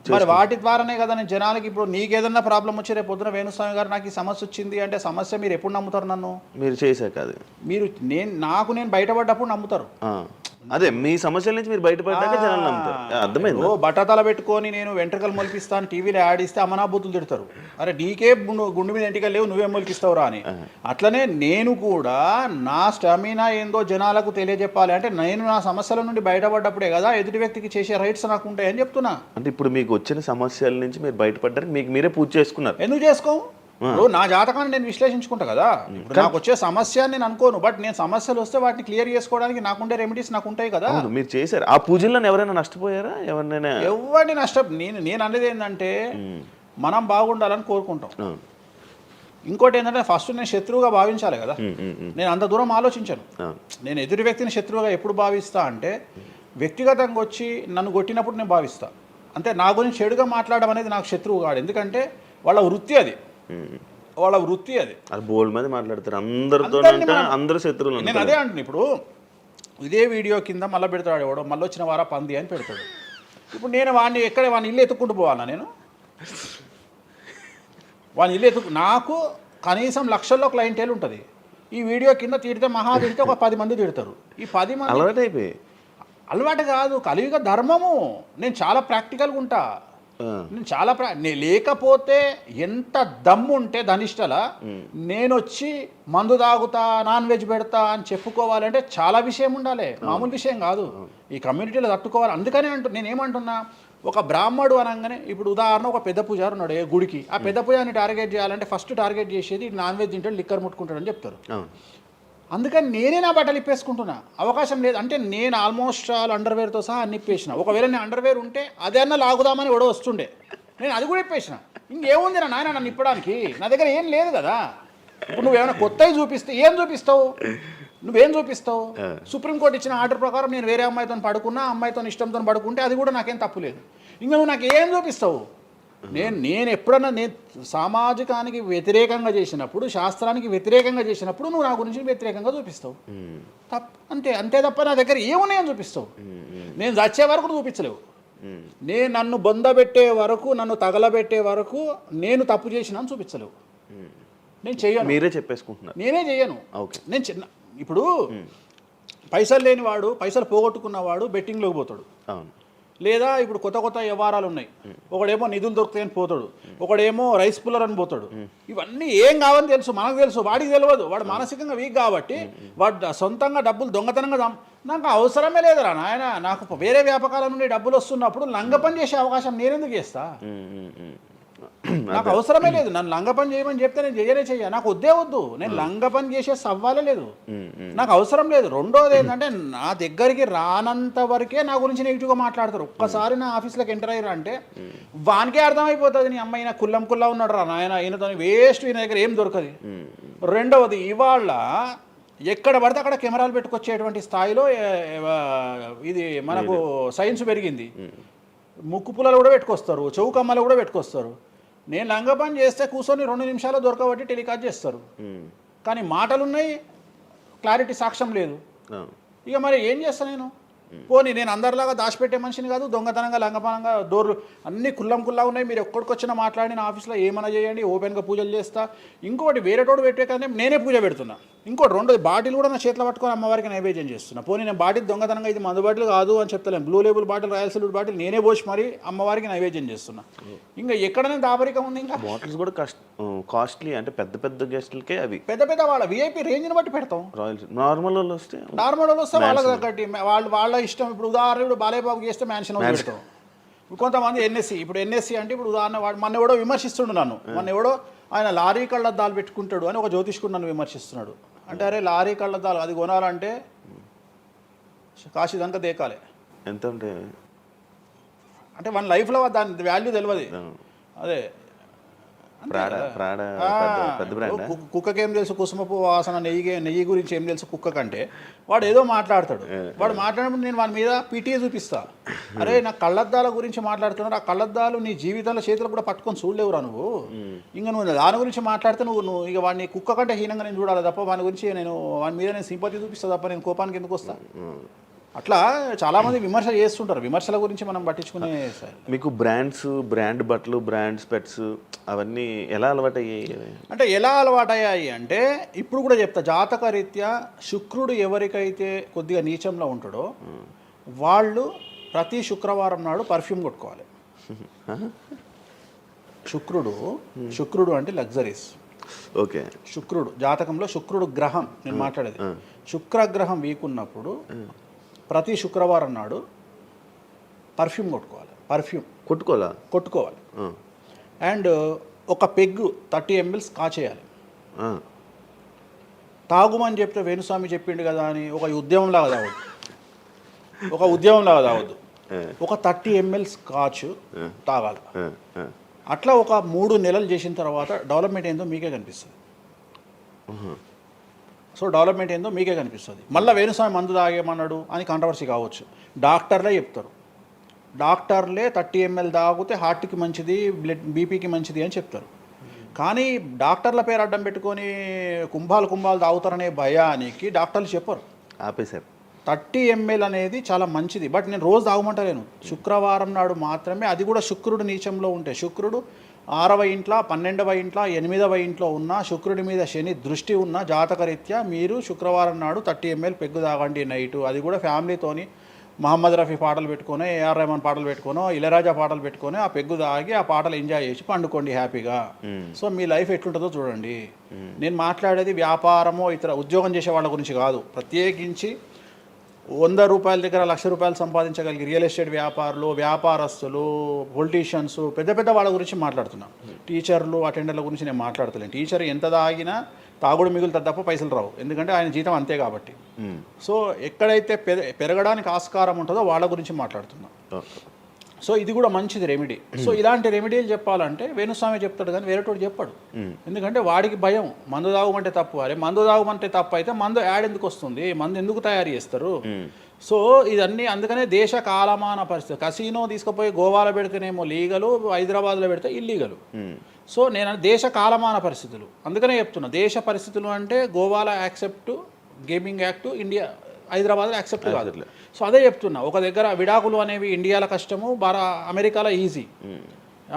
మరి వాటి ద్వారానే కదా నేను జనాలకి. ఇప్పుడు నీకేదన్నా ప్రాబ్లం వచ్చి రేపు పొద్దున వేణుస్వామి గారు నాకు ఈ సమస్య వచ్చింది అంటే సమస్య మీరు ఎప్పుడు నమ్ముతారు? నన్ను మీరు చేశాక అది మీరు నేను బయటపడ్డప్పుడు నమ్ముతారు. అదే మీ సమస్యల నుంచి మీరు బయటపడ్డాక జనాలు నమ్ముతారు. అర్థమైంది. బట్టతల పెట్టుకొని నేను వెంట్రుకలు మొలిపిస్తాను టీవీలో యాడ్ ఇస్తే అమనాబూతులు తిడతారు. అరే నీకే గుండు మీద ఎంటికలు లేవు, నువ్వేం మొలిపిస్తావురా అని. అట్లనే నేను కూడా నా స్టామినా ఏందో జనాలకు తెలియజెప్పాలి అంటే నేను నా సమస్యల నుండి బయటపడ్డప్పుడే కదా ఎదుటి వ్యక్తికి చేసే రైట్స్ నాకు ఉంటాయని చెప్తున్నా. అంటే ఇప్పుడు మీకు వచ్చిన సమస్యల నుంచి మీరు బయటపడ్డానికి మీకు మీరే పూజ చేసుకున్నారు. ఎందుకు చేసుకో? నా జాతకాన్ని నేను విశ్లేషించుకుంటా కదా. నాకు వచ్చే సమస్య నేను అనుకోను, బట్ నేను సమస్యలు వస్తే వాటిని క్లియర్ చేసుకోవడానికి నాకుండే రెమెడీస్ నాకు ఉంటాయి కదా. మీరు చేశారు ఆ పూజల్లో ఎవరైనా నష్టపోయారా? ఎవరినైనా ఎవరిని నేను అనేది ఏంటంటే మనం బాగుండాలని కోరుకుంటాం. ఇంకోటి ఏంటంటే ఫస్ట్ నేను శత్రువుగా భావించాలి కదా. నేను అంత దూరం ఆలోచించాను. నేను ఎదుటి వ్యక్తిని శత్రువుగా ఎప్పుడు భావిస్తా అంటే వ్యక్తిగతంగా వచ్చి నన్ను కొట్టినప్పుడు నేను భావిస్తా. అంటే నా గురించి చెడుగా మాట్లాడడం అనేది నాకు శత్రువు కాదు, ఎందుకంటే వాళ్ళ వృత్తి అది. బోల్డ్ మంది మాట్లాడతారు అందరితో, అందరూ శత్రువులు. నేను అదే అంటున్నా. ఇప్పుడు ఇదే వీడియో కింద మళ్ళీ పెడతాడు ఎవడో, మళ్ళీ వచ్చిన వారా పంది అని పెడతాడు. ఇప్పుడు నేను వాడిని వాడిని ఇల్లు ఎత్తుక్కుంటూ పోవాలా? నేను వాడిని ఇల్లు నాకు కనీసం లక్షల్లో క్లయింటేల్ ఉంటుంది. ఈ వీడియో కింద తిడితే మహా తిడితే ఒక 10 మంది తిడతారు. ఈ 10 మంది అలవాటు కాదు, కలియుగ ధర్మము. నేను చాలా ప్రాక్టికల్గా ఉంటా. నేను లేకపోతే ఎంత దమ్ము ఉంటే ధనిష్టలా నేను వచ్చి మందు తాగుతా, నాన్ వెజ్ పెడతా అని చెప్పుకోవాలంటే చాలా విషయం ఉండాలి, మామూలు విషయం కాదు. ఈ కమ్యూనిటీలో తట్టుకోవాలి. అందుకనే నేనేమంటున్నా, ఒక బ్రాహ్మడు అనగానే ఇప్పుడు ఉదాహరణ ఒక పెద్ద పూజారు ఉన్నాడు గుడికి, ఆ పెద్ద పూజారిని టార్గెట్ చేయాలంటే ఫస్ట్ టార్గెట్ చేసేది నాన్ వెజ్ తింటాడు, లిక్కర్ ముట్టుకుంటాడు అని చెప్తారు. అందుకని నేనే నా బట్టలు ఇప్పేసుకుంటున్నా. అవకాశం లేదు అంటే నేను ఆల్మోస్ట్ ఆల్ అండర్వేర్తో సహా అన్ని ఇప్పేసిన. ఒకవేళ నేను అండర్వేర్ ఉంటే అదన్నా లాగుదామని ఎవడో వస్తుండే, నేను అది కూడా ఇప్పేసిన. ఇంకేముంది నా నాయన నన్ను ఇప్పడానికి? నా దగ్గర ఏం లేదు కదా. ఇప్పుడు నువ్వేమైనా కొత్తవి చూపిస్తే ఏం చూపిస్తావు? నువ్వేం చూపిస్తావు? సుప్రీంకోర్టు ఇచ్చిన ఆర్డర్ ప్రకారం నేను వేరే అమ్మాయితో పడుకున్నా, అమ్మాయితో ఇష్టంతో పడుకుంటే అది కూడా నాకేం తప్పులేదు. ఇంకా నువ్వు నాకు ఏం చూపిస్తావు? నేను ఎప్పుడన్నా నేను సామాజికానికి వ్యతిరేకంగా చేసినప్పుడు, శాస్త్రానికి వ్యతిరేకంగా చేసినప్పుడు నువ్వు నా గురించి వ్యతిరేకంగా చూపిస్తావు. అంతే తప్ప నా దగ్గర ఏమున్నాయని చూపిస్తావు? నేను చచ్చే వరకు నువ్వు చూపించలేవు. నేను నన్ను బొందబెట్టే వరకు, నన్ను తగలబెట్టే వరకు నేను తప్పు చేసినా చూపించలేవు. నేను చెయ్యను. మీరే చెప్పేసుకుంటున్నారు. నేనే చెయ్యను. నేను ఇప్పుడు పైసలు లేనివాడు, పైసలు పోగొట్టుకున్నవాడు బెట్టింగ్లోకి పోతాడు. అవును. లేదా ఇప్పుడు కొత్త వ్యవహారాలు ఉన్నాయి. ఒకడేమో నిధులు దొరుకుతాయని పోతాడు, ఒకడేమో రైస్ పుల్లర్ అని పోతాడు. ఇవన్నీ ఏం కావని తెలుసు, మనకు తెలుసు, వాడికి తెలియదు. వాడు మానసికంగా వీక్ కాబట్టి వాడు సొంతంగా డబ్బులు దొంగతనంగా నాకు అవసరమే లేదురా నాయన. నాకు వేరే వ్యాపకాల నుండి డబ్బులు వస్తున్నప్పుడు లంగ పని చేసే అవకాశం నేనెందుకు చేస్తా? నాకు అవసరమే లేదు. నన్ను లంగ పని చేయమని చెప్తే నేను చెయ్య. నాకు వద్దు. నేను లంగ పని చేసే సవ్వాలే లేదు. నాకు అవసరం లేదు. రెండోది ఏంటంటే నా దగ్గరికి రానంత వరకే నా గురించి నెగిటివ్గా మాట్లాడతారు. ఒక్కసారి నా ఆఫీస్లోకి ఎంటర్ అయ్యారు అంటే వానికే అర్థమైపోతుంది, నీ అమ్మాయి నా కుల్లా ఉన్నాడు రా నాయన, ఈయనతో వేస్ట్, ఈయన దగ్గర ఏం దొరకదు. రెండవది, ఇవాళ ఎక్కడ పడితే అక్కడ కెమెరాలు పెట్టుకొచ్చేటువంటి స్థాయిలో ఇది మనకు సైన్స్ పెరిగింది. ముక్కు పుల్లలు కూడా పెట్టుకొస్తారు, చౌకమ్మలు కూడా పెట్టుకొస్తారు. నేను లంగ పని చేస్తే కూర్చొని 2 నిమిషాలు దొరకబట్టి టెలికాస్ట్ చేస్తారు. కానీ మాటలున్నాయి, క్లారిటీ, సాక్ష్యం లేదు. ఇక మరి ఏం చేస్తాను నేను? పోనీ నేను అందరిలాగా దాచిపెట్టే మనిషిని కాదు, దొంగతనంగా లంగపనంగా డోర్లు అన్నీ కుల్లా ఉన్నాయి. మీరు ఎక్కడికొచ్చినా మాట్లాడి నా ఆఫీస్లో ఏమైనా చేయండి, ఓపెన్గా పూజలు చేస్తా. ఇంకోటి వేరేటోడు పెట్టే కానీ నేనే పూజ పెడుతున్నా. ఇంకోటి రెండోది, బాటిల్ కూడా నా చేతిలో పట్టుకొని అమ్మవారికి నైవేద్యం చేస్తున్నా. పోనీ నేను బాటిల్ దొంగతనంగా ఇది మందు బాటిల్ కాదు అని చెప్తలేను. Blue Label bottle, Royal Silver bottle నేనే పోసి మరి అమ్మవారికి నైవేద్యం చేస్తున్నా. ఇంకా ఎక్కడనే దాపరికం ఉంది? ఇంకా బాటిల్స్ కూడా కాస్ట్లీ, అంటే పెద్ద గెస్టులకే అవి పెద్ద వాళ్ళ విఐపి రేంజ్ని బట్టి పెడతాం. నార్మల్ వాళ్ళు వస్తే వాళ్ళకి తగ్గట్టి వాళ్ళ ఇష్టం. ఇప్పుడు ఉదాహరణ బాలేబాబు చేస్తే మ్యాన్షన్ పెడతాం. కొంతమంది ఎన్ఎస్సి, ఇప్పుడు ఎన్ఎస్సి అంటే ఇప్పుడు ఉదాహరణ వాడు మొన్న ఎవడో విమర్శిస్తుండు నన్ను. మొన్న ఎవడో ఆయన లారీ కళ్ళద్దాలు పెట్టుకుంటాడు అని ఒక జ్యోతిష్కుడు నన్ను విమర్శిస్తున్నాడు. అంటే అరే లారీ కళ్ళద్దాలు అది కొనాలంటే కాశీ దానికి దేకాలి. ఎంత ఉంటే అంటే మన లైఫ్లో దాని వాల్యూ తెలియదు. అదే కుక్కకేం తెలుసు కుసుమపు వాసన, నెయ్యి గురించి ఏం తెలుసు కుక్క కంటే? వాడు ఏదో మాట్లాడతాడు. వాడు మాట్లాడినప్పుడు నేను వాడి మీద పీటీఏ చూపిస్తా. అరే నా కళ్ళద్దాల గురించి మాట్లాడుతున్నాడు, ఆ కళ్ళద్దాలు నీ జీవితంలో చేతులు కూడా పట్టుకొని చూడలేవురా నువ్వు. ఇంకా నువ్వు దాని గురించి మాట్లాడితే నువ్వు ఇక వాడిని కుక్క కంటే హీనంగా నేను చూడాలి తప్ప వాని గురించి వాని మీద నేను సింపతి చూపిస్తా తప్ప నేను కోపానికి ఎందుకు వస్తా? అట్లా చాలామంది విమర్శ చేస్తుంటారు. విమర్శల గురించి మనం పట్టించుకునే. మీకు బ్రాండ్ బట్టలు, బ్రాండ్ స్పెట్స్ అవన్నీ ఎలా అలవాటయ్యాయి? అంటే ఎలా అలవాటయ్యాయి అంటే ఇప్పుడు కూడా చెప్తా, జాతక రీత్యా శుక్రుడు ఎవరికైతే కొద్దిగా నీచంలో ఉంటాడో వాళ్ళు ప్రతి శుక్రవారం నాడు పర్ఫ్యూమ్ కొట్టుకోవాలి. శుక్రుడు అంటే లగ్జరీస్. ఓకే. శుక్రుడు జాతకంలో శుక్రుడు గ్రహం నేను మాట్లాడేది. శుక్రగ్రహం వీక్ ఉన్నప్పుడు ప్రతి శుక్రవారం నాడు పర్ఫ్యూమ్ కొట్టుకోవాలి. అండ్ ఒక పెగ్గు 30 ml కాచేయాలి. తాగుమని చెప్తే వేణుస్వామి చెప్పిండు కదా అని ఒక ఉద్యమంలాగా తాగొద్దు. ఒక 30 ml స్కాచ్ తాగాలి. అట్లా ఒక 3 నెలలు చేసిన తర్వాత డెవలప్మెంట్ ఏందో మీకే కనిపిస్తుంది. డెవలప్మెంట్ ఏందో మీకే కనిపిస్తుంది. మళ్ళీ వేణుస్వామి మందు తాగేమన్నాడు అని కాంట్రవర్సీ కావచ్చు. డాక్టర్లే చెప్తారు. డాక్టర్లే 30 ml తాగితే హార్ట్కి మంచిది, బీపీకి మంచిది అని చెప్తారు. కానీ డాక్టర్ల పేరు అడ్డం పెట్టుకొని కుంభాలు తాగుతారనే భయానికి డాక్టర్లు చెప్పరు, ఆపేశారు. 30 ml అనేది చాలా మంచిది. బట్ నేను రోజు తాగమంటలేను. శుక్రవారం నాడు మాత్రమే. అది కూడా శుక్రుడు నీచంలో ఉంటే, శుక్రుడు 6వ ఇంట్లో, 12వ ఇంట్లో, 8వ ఇంట్లో ఉన్న శుక్రుడి మీద శని దృష్టి ఉన్న జాతకరీత్యా మీరు శుక్రవారం నాడు 30 ml పెగ్గు తాగండి నైటు. అది కూడా ఫ్యామిలీతోని మహమ్మద్ రఫీ పాటలు పెట్టుకొని, ఏఆర్ రెహమాన్ పాటలు పెట్టుకోనో, ఇళయరాజా పాటలు పెట్టుకొని ఆ పెగ్గు తాగి ఆ పాటలు ఎంజాయ్ చేసి పండుకోండి హ్యాపీగా. సో మీ లైఫ్ ఎట్లుంటుందో చూడండి. నేను మాట్లాడేది వ్యాపారమో ఇతర ఉద్యోగం చేసే వాళ్ళ గురించి కాదు. ప్రత్యేకించి ₹100 దగ్గర ₹1,00,000 సంపాదించగలిగి రియల్ ఎస్టేట్ వ్యాపారులు, వ్యాపారస్తులు, పొలిటీషియన్స్, పెద్ద పెద్ద వాళ్ళ గురించి మాట్లాడుతున్నాం. టీచర్లు, అటెండర్ల గురించి నేను మాట్లాడతలేను. టీచర్ ఎంత తాగినా తాగుడు మిగులుతుంది తప్ప పైసలు రావు, ఎందుకంటే ఆయన జీతం అంతే కాబట్టి. సో ఎక్కడైతే పెరగడానికి ఆస్కారం ఉంటుందో వాళ్ళ గురించి మాట్లాడుతున్నాం. సో ఇది కూడా మంచిది రెమెడీ. సో ఇలాంటి రెమెడీలు చెప్పాలంటే వేణుస్వామి చెప్తాడు కానీ వేరేటోడు చెప్పాడు. ఎందుకంటే వాడికి భయం, మందు తాగమంటే తప్పు. అరే మందు తాగమంటే తప్పు అయితే మందు యాడ్ ఎందుకు వస్తుంది, మందు ఎందుకు తయారు చేస్తారు? సో ఇదన్నీ అందుకనే దేశ కాలమాన పరిస్థితి. కసినో తీసుకుపోయి గోవాలో పెడితేనేమో లీగలు, హైదరాబాద్లో పెడితే ఇల్లీగలు. సో నేను దేశ కాలమాన పరిస్థితులు అందుకనే చెప్తున్నా. దేశ పరిస్థితులు అంటే గోవాలో యాక్సెప్ట్ గేమింగ్ యాక్ట్, ఇండియా హైదరాబాద్లో యాక్సెప్ట్ కాదు. సో అదే చెప్తున్నా, ఒక దగ్గర విడాకులు అనేవి ఇండియాలో కష్టము, అమెరికాలో ఈజీ.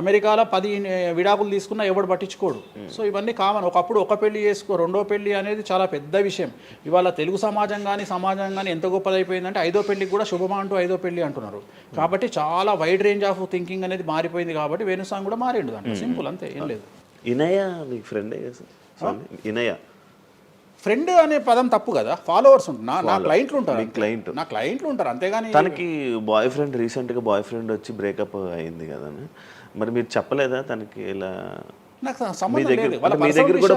అమెరికాలో 10 విడాకులు తీసుకున్నా ఎవడు పట్టించుకోడు. సో ఇవన్నీ కామన్. ఒకప్పుడు ఒక పెళ్లి చేసుకో, రెండో పెళ్లి అనేది చాలా పెద్ద విషయం. ఇవాళ తెలుగు సమాజం కానీ ఎంత గొప్పదైపోయిందంటే 5వ పెళ్లికి కూడా శుభమా అంటూ 5వ పెళ్లి అంటున్నారు. కాబట్టి చాలా వైడ్ రేంజ్ ఆఫ్ థింకింగ్ అనేది మారిపోయింది. కాబట్టి వేణుస్వామి కూడా మారిండు దాంట్లో, సింపుల్ అంతే, ఏం లేదు. ఇనయ మీకు ఫ్రెండే సార్? ఇనయ ఫ్రెండ్ అనే పదం తప్పు కదా, ఫాలోవర్స్ ఉంటారు. నా క్లయింట్లు ఉంటారు, నా క్లయింట్లు ఉంటారు, అంతేగాని. తనకి రీసెంట్గా బాయ్ ఫ్రెండ్ వచ్చి బ్రేకప్ అయింది కదా, మరి మీరు చెప్పలేదా తనకి? ఇలా నాకు సంబంధం లేదు. మీ దగ్గర కూడా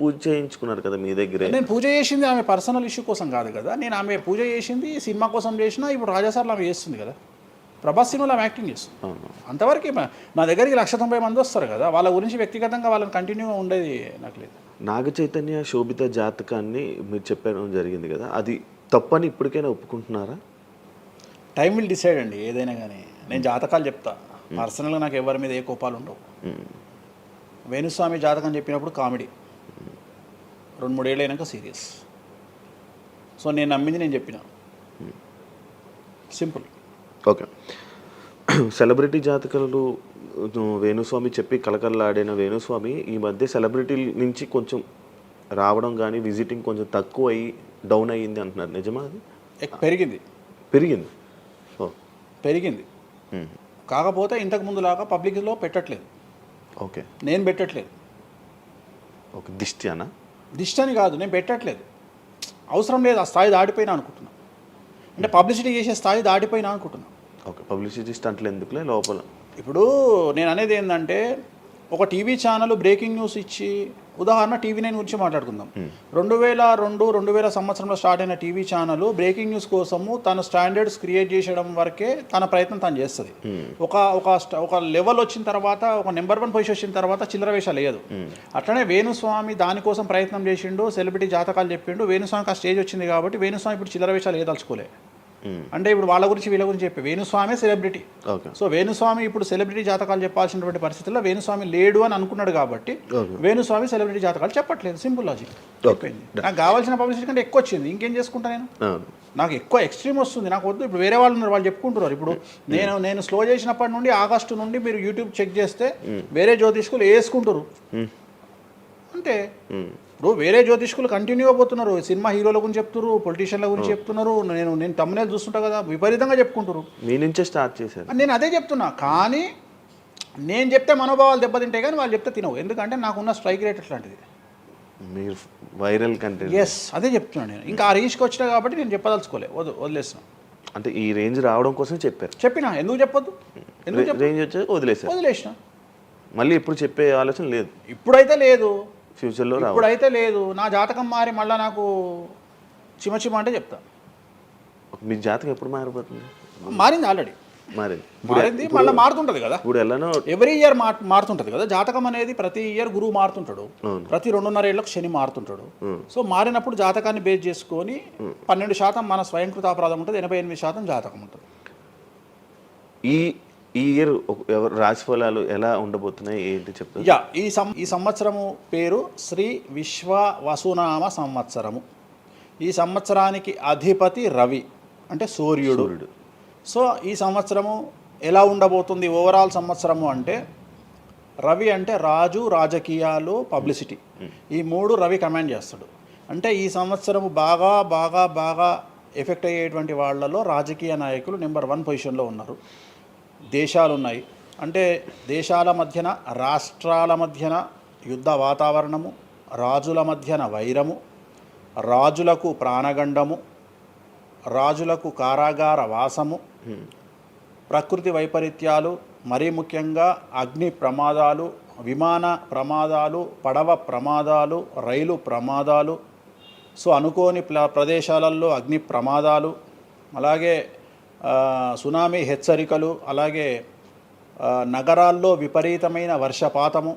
పూజ చేయించుకున్నారు కదా మీ దగ్గర. నేను పూజ చేసింది ఆమె పర్సనల్ ఇష్యూ కోసం కాదు కదా, నేను ఆమె పూజ చేసింది సినిమా కోసం చేసినా. ఇప్పుడు రాజాసార్లు ఆమె చేస్తుంది కదా, ప్రభాస్ సినిమాలో ఆమె యాక్టింగ్ చేస్తుంది. అంతవరకు నా దగ్గరికి 190 మంది వస్తారు కదా, వాళ్ళ గురించి వ్యక్తిగతంగా వాళ్ళని కంటిన్యూగా ఉండేది నాకు లేదు. నాగ చైతన్య శోభిత జాతకాన్ని మీరు చెప్పడం జరిగింది కదా, అది తప్పని ఇప్పటికైనా ఒప్పుకుంటున్నారా? టైం విల్ డిసైడ్ అండి ఏదైనా కానీ. నేను జాతకాలు చెప్తా, పర్సనల్గా నాకు ఎవరి మీద ఏ కోపాలు ఉండవు. వేణుస్వామి జాతకం చెప్పినప్పుడు కామెడీ, 2-3 ఏళ్ళు అయినాక సీరియస్. సో నేను నమ్మింది నేను చెప్పిన, సింపుల్. ఓకే. సెలబ్రిటీ జాతకాలు వేణుస్వామి చెప్పి కలకల్లాడిన వేణుస్వామి ఈ మధ్య సెలబ్రిటీల నుంచి కొంచెం రావడం కానీ విజిటింగ్ కొంచెం తక్కువ అయ్యి డౌన్ అయ్యింది అంటున్నారు, నిజమా అది? పెరిగింది. పెరిగింది కాకపోతే ఇంతకు ముందులాగా పబ్లిక్లో పెట్టట్లేదు. ఓకే, నేను పెట్టట్లేదు. ఓకే, దిష్టి అని కాదు, నేను పెట్టట్లేదు. అవసరం లేదు, ఆ స్థాయి దాటిపోయినా అనుకుంటున్నా. అంటే పబ్లిసిటీ చేసే స్థాయి దాటిపోయినా అనుకుంటున్నా. ఓకే, పబ్లిసిటీ స్టంట్లు ఎందుకులే లోపల. ఇప్పుడు నేను అనేది ఏంటంటే, ఒక టీవీ ఛానల్ బ్రేకింగ్ న్యూస్ ఇచ్చి, ఉదాహరణ TV9 గురించి మాట్లాడుకుందాం. 2002-2000 సంవత్సరంలో స్టార్ట్ అయిన టీవీ ఛానల్ బ్రేకింగ్ న్యూస్ కోసము తన స్టాండర్డ్స్ క్రియేట్ చేయడం వరకే తన ప్రయత్నం తను చేస్తుంది. ఒక లెవెల్ వచ్చిన తర్వాత, ఒక నెంబర్ 1 పొజిషన్ వచ్చిన తర్వాత చిల్లర వేషాలు లేదు. అట్లనే వేణుస్వామి దానికోసం ప్రయత్నం చేసిండు, సెలబ్రిటీ జాతకాలు చెప్పిండు. వేణుస్వామికి ఆ స్టేజ్ వచ్చింది కాబట్టి వేణుస్వామి ఇప్పుడు చిల్లర వేషాలు ఏదలుచుకోలే. అంటే ఇప్పుడు వాళ్ళ గురించి వీళ్ళ గురించి చెప్పి వేణుస్వామి సెలబ్రిటీ. సో వేణుస్వామి ఇప్పుడు సెలబ్రిటీ జాతకాలు చెప్పాల్సినటువంటి పరిస్థితుల్లో వేణుస్వామి లేడు అని అనుకున్నాడు కాబట్టి వేణుస్వామి సెలబ్రిటీ జాతకాలు చెప్పట్లేదు. Simple logic. నాకు కావాల్సిన పబ్లిసిటీ కంటే ఎక్కువ వచ్చింది, ఇంకేం చేసుకుంటా నేను? నాకు ఎక్కువ ఎక్స్ట్రీమ్ వస్తుంది, నాకు వద్దు. ఇప్పుడు వేరే వాళ్ళు ఉన్నారు, వాళ్ళు చెప్పుకుంటున్నారు. ఇప్పుడు నేను స్లో చేసినప్పటి నుండి ఆగస్టు నుండి మీరు యూట్యూబ్ చెక్ చేస్తే వేరే జ్యోతిష్కులు వేసుకుంటారు అంటే. ఇప్పుడు వేరే జ్యోతిష్కులు కంటిన్యూగా పోతున్నారు, సినిమా హీరోల గురించి చెప్తున్నారు, పొలిటీషియన్ల గురించి చెప్తున్నారు. నేను తమ్మునేలు చూస్తుంటా కదా, విపరీతంగా చెప్పుకుంటారు. మీ నుంచే స్టార్ట్ చేశారు. నేను అదే చెప్తున్నా. కానీ నేను చెప్తే మనోభావాలు దెబ్బతింటాయి, కానీ వాళ్ళు చెప్తే తినవు. ఎందుకంటే నాకున్న స్ట్రైక్ రేట్ అట్లాంటిది. మీరు వైరల్ కంటెంట్. ఎస్, అదే చెప్తున్నాను నేను. ఇంకా ఆ రేంజ్కి వచ్చినా కాబట్టి నేను చెప్పదలుచుకోలే, వదిలేసిన. అంటే ఈ రేంజ్ రావడం కోసం చెప్పినా. ఎందుకు చెప్పొద్దు? రేంజ్ వచ్చి వదిలేసిన. మళ్ళీ ఇప్పుడు చెప్పే ఆలోచన లేదు, ఇప్పుడైతే లేదు, ఫ్యూచర్లో ఇప్పుడైతే లేదు. నా జాతకం మారి మళ్ళీ నాకు చిమ అంటే చెప్తా. మీ జాతకం ఎప్పుడు మారిపోతుంది? మారింది, ఆల్రెడీ మారింది, మళ్ళీ మారుతుంటుంది కదా. ఇప్పుడు ఎలానో ఎవ్రీ ఇయర్ మారుతుంటుంది కదా జాతకం అనేది. ప్రతి ఇయర్ గురువు మారుతుంటాడు, ప్రతి 2.5 ఏళ్ళకు శని మారుతుంటాడు. సో మారినప్పుడు జాతకాన్ని బేస్ చేసుకొని 12% మన స్వయంకృత అపరాధం ఉంటుంది, 88% జాతకం ఉంటుంది. ఈ ఇయర్ రాశి ఫలాలు ఎలా ఉండబోతున్నాయి ఏంటి చెప్తారు? ఈ సంవత్సరము పేరు శ్రీ విశ్వ వసునామ సంవత్సరము. ఈ సంవత్సరానికి అధిపతి రవి, అంటే సూర్యుడు. సో ఈ సంవత్సరము ఎలా ఉండబోతుంది ఓవరాల్ సంవత్సరము అంటే, రవి అంటే రాజు, రాజకీయాలు, పబ్లిసిటీ, ఈ 3 రవి కమాండ్ చేస్తాడు. అంటే ఈ సంవత్సరము బాగా బాగా బాగా ఎఫెక్ట్ అయ్యేటువంటి వాళ్ళలో రాజకీయ నాయకులు నెంబర్ 1 పొజిషన్లో ఉన్నారు. దేశాలు ఉన్నాయి, అంటే దేశాల మధ్యన, రాష్ట్రాల మధ్యన యుద్ధ వాతావరణము, రాజుల మధ్యన వైరము, రాజులకు ప్రాణగండము, రాజులకు కారాగార వాసము, ప్రకృతి వైపరీత్యాలు, మరీ ముఖ్యంగా అగ్ని ప్రమాదాలు, విమాన ప్రమాదాలు, పడవ ప్రమాదాలు, రైలు ప్రమాదాలు, సో అనుకోని ప్రదేశాలలో అగ్ని ప్రమాదాలు, అలాగే సునామీ హెచ్చరికలు, అలాగే నగరాల్లో విపరీతమైన వర్షపాతము,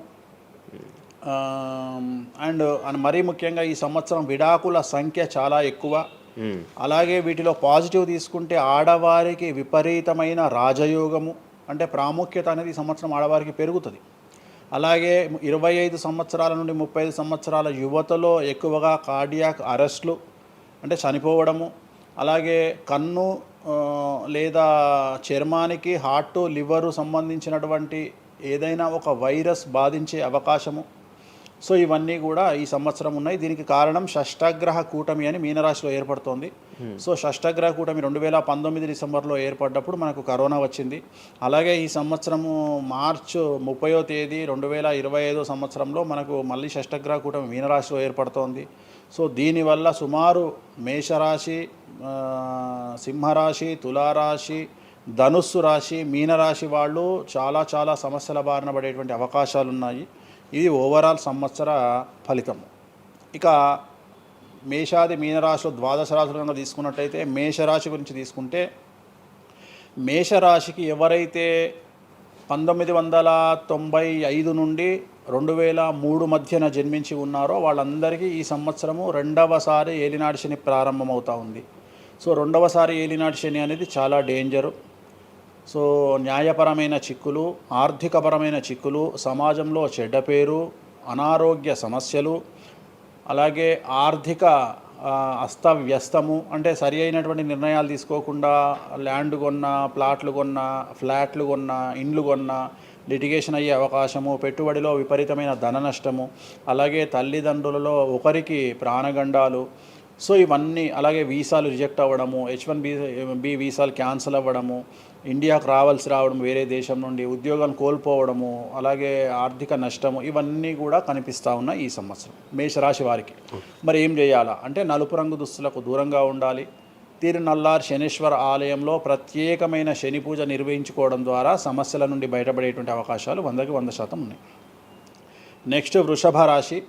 అండ్ మరీ ముఖ్యంగా ఈ సంవత్సరం విడాకుల సంఖ్య చాలా ఎక్కువ. అలాగే వీటిలో పాజిటివ్ తీసుకుంటే ఆడవారికి విపరీతమైన రాజయోగము, అంటే ప్రాముఖ్యత అనేది ఈ సంవత్సరం ఆడవారికి పెరుగుతుంది. అలాగే 25 సంవత్సరాల నుండి 35 సంవత్సరాల యువతలో ఎక్కువగా కార్డియాక్ అరెస్ట్లు, అంటే చనిపోవడము, అలాగే కన్ను లేదా చర్మానికి హార్ట్, లివరు సంబంధించినటువంటి ఏదైనా ఒక వైరస్ బాధించే అవకాశము. సో ఇవన్నీ కూడా ఈ సంవత్సరం ఉన్నాయి. దీనికి కారణం షష్ఠగ్రహ కూటమి అని మీనరాశిలో ఏర్పడుతోంది. సో షష్ఠగ్రహ కూటమి 2019 డిసెంబర్లో ఏర్పడ్డప్పుడు మనకు కరోనా వచ్చింది. అలాగే ఈ సంవత్సరము మార్చి 30వ తేదీ 2025 సంవత్సరంలో మనకు మళ్ళీ షష్ఠగ్రహ కూటమి మీనరాశిలో ఏర్పడుతోంది. సో దీనివల్ల సుమారు మేషరాశి, సింహరాశి, తులారాశి, ధనుస్సు రాశి, మీనరాశి వాళ్ళు చాలా చాలా సమస్యల బారిన పడేటువంటి అవకాశాలు ఉన్నాయి. ఇది ఓవరాల్ సంవత్సర ఫలితము. ఇక మేషాది మీనరాశిలో ద్వాదశ రాశులను తీసుకున్నట్టయితే మేషరాశి గురించి తీసుకుంటే, మేషరాశికి ఎవరైతే 1995 నుండి 2003 మధ్యన జన్మించి ఉన్నారో వాళ్ళందరికీ ఈ సంవత్సరము రెండవసారి ఏలినాటి శని ప్రారంభమవుతూ ఉంది. సో రెండవసారి ఏలినాటి శని అనేది చాలా డేంజరు. సో న్యాయపరమైన చిక్కులు, ఆర్థికపరమైన చిక్కులు, సమాజంలో చెడ్డ పేరు, అనారోగ్య సమస్యలు, అలాగే ఆర్థిక అస్తవ్యస్తము, అంటే సరి అయినటువంటి నిర్ణయాలు తీసుకోకుండా ల్యాండ్ కొన్నా, ప్లాట్లు కొన్నా, ఫ్లాట్లు కొన్నా, ఇండ్లు కొన్నా లిటిగేషన్ అయ్యే అవకాశము, పెట్టుబడిలో విపరీతమైన ధన నష్టము, అలాగే తల్లిదండ్రులలో ఒకరికి ప్రాణగండాలు. సో ఇవన్నీ, అలాగే వీసాలు రిజెక్ట్ అవ్వడము, H1B వీసాలు క్యాన్సిల్ అవ్వడము, ఇండియాకు రావడం వేరే దేశం నుండి, ఉద్యోగం కోల్పోవడము, అలాగే ఆర్థిక నష్టము, ఇవన్నీ కూడా కనిపిస్తూ ఉన్నాయి ఈ సంవత్సరం మేషరాశి వారికి. మరి ఏం చేయాలా అంటే నలుపు రంగు దుస్తులకు దూరంగా ఉండాలి. తిరునల్లార్ శనీశ్వర ఆలయంలో ప్రత్యేకమైన శని పూజ నిర్వహించుకోవడం ద్వారా సమస్యల నుండి బయటపడేటువంటి అవకాశాలు 100కి 100% ఉన్నాయి. నెక్స్ట్ వృషభ రాశి.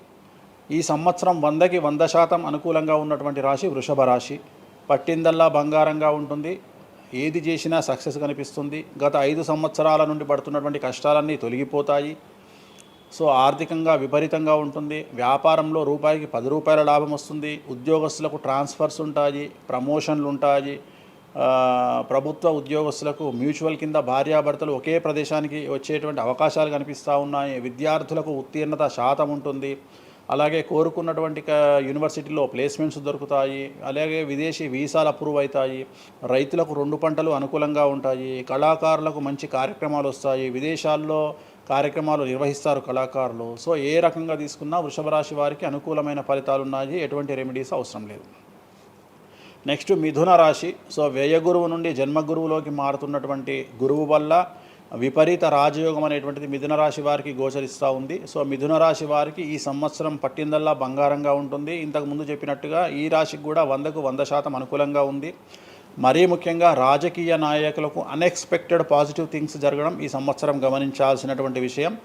ఈ సంవత్సరం 100కి 100% అనుకూలంగా ఉన్నటువంటి రాశి వృషభ రాశి. పట్టిందల్లా బంగారంగా ఉంటుంది, ఏది చేసినా సక్సెస్ కనిపిస్తుంది. గత 5 సంవత్సరాల నుండి పడుతున్నటువంటి కష్టాలన్నీ తొలగిపోతాయి. సో ఆర్థికంగా విపరీతంగా ఉంటుంది. వ్యాపారంలో రూపాయికి 10 రూపాయల లాభం వస్తుంది. ఉద్యోగస్తులకు ట్రాన్స్ఫర్స్ ఉంటాయి, ప్రమోషన్లు ఉంటాయి. ప్రభుత్వ ఉద్యోగస్తులకు మ్యూచువల్ కింద భార్యాభర్తలు ఒకే ప్రదేశానికి వచ్చేటువంటి అవకాశాలు కనిపిస్తూ ఉన్నాయి. విద్యార్థులకు ఉత్తీర్ణత శాతం ఉంటుంది. అలాగే కోరుకున్నటువంటి యూనివర్సిటీలో ప్లేస్మెంట్స్ దొరుకుతాయి. అలాగే విదేశీ వీసాలు అప్రూవ్ అవుతాయి. రైతులకు 2 పంటలు అనుకూలంగా ఉంటాయి. కళాకారులకు మంచి కార్యక్రమాలు వస్తాయి. విదేశాల్లో కార్యక్రమాలు నిర్వహిస్తారు కళాకారులు. సో ఏ రకంగా తీసుకున్నా వృషభ రాశి వారికి అనుకూలమైన ఫలితాలు ఉన్నాయి. ఎటువంటి రెమెడీస్ అవసరం లేదు. నెక్స్ట్ మిథున రాశి. సో వ్యయగురువు నుండి జన్మగురువులోకి మారుతున్నటువంటి గురువు వల్ల విపరీత రాజయోగం అనేటువంటిది మిథున రాశి వారికి గోచరిస్తూ ఉంది. సో మిథున రాశి వారికి ఈ సంవత్సరం పట్టిందల్లా బంగారంగా ఉంటుంది. ఇంతకుముందు చెప్పినట్టుగా ఈ రాశికి కూడా 100కు 100% అనుకూలంగా ఉంది. మరీ ముఖ్యంగా రాజకీయ నాయకులకు అన్ఎక్స్పెక్టెడ్ పాజిటివ్ థింగ్స్ జరగడం ఈ సంవత్సరం గమనించాల్సినటువంటి విషయం.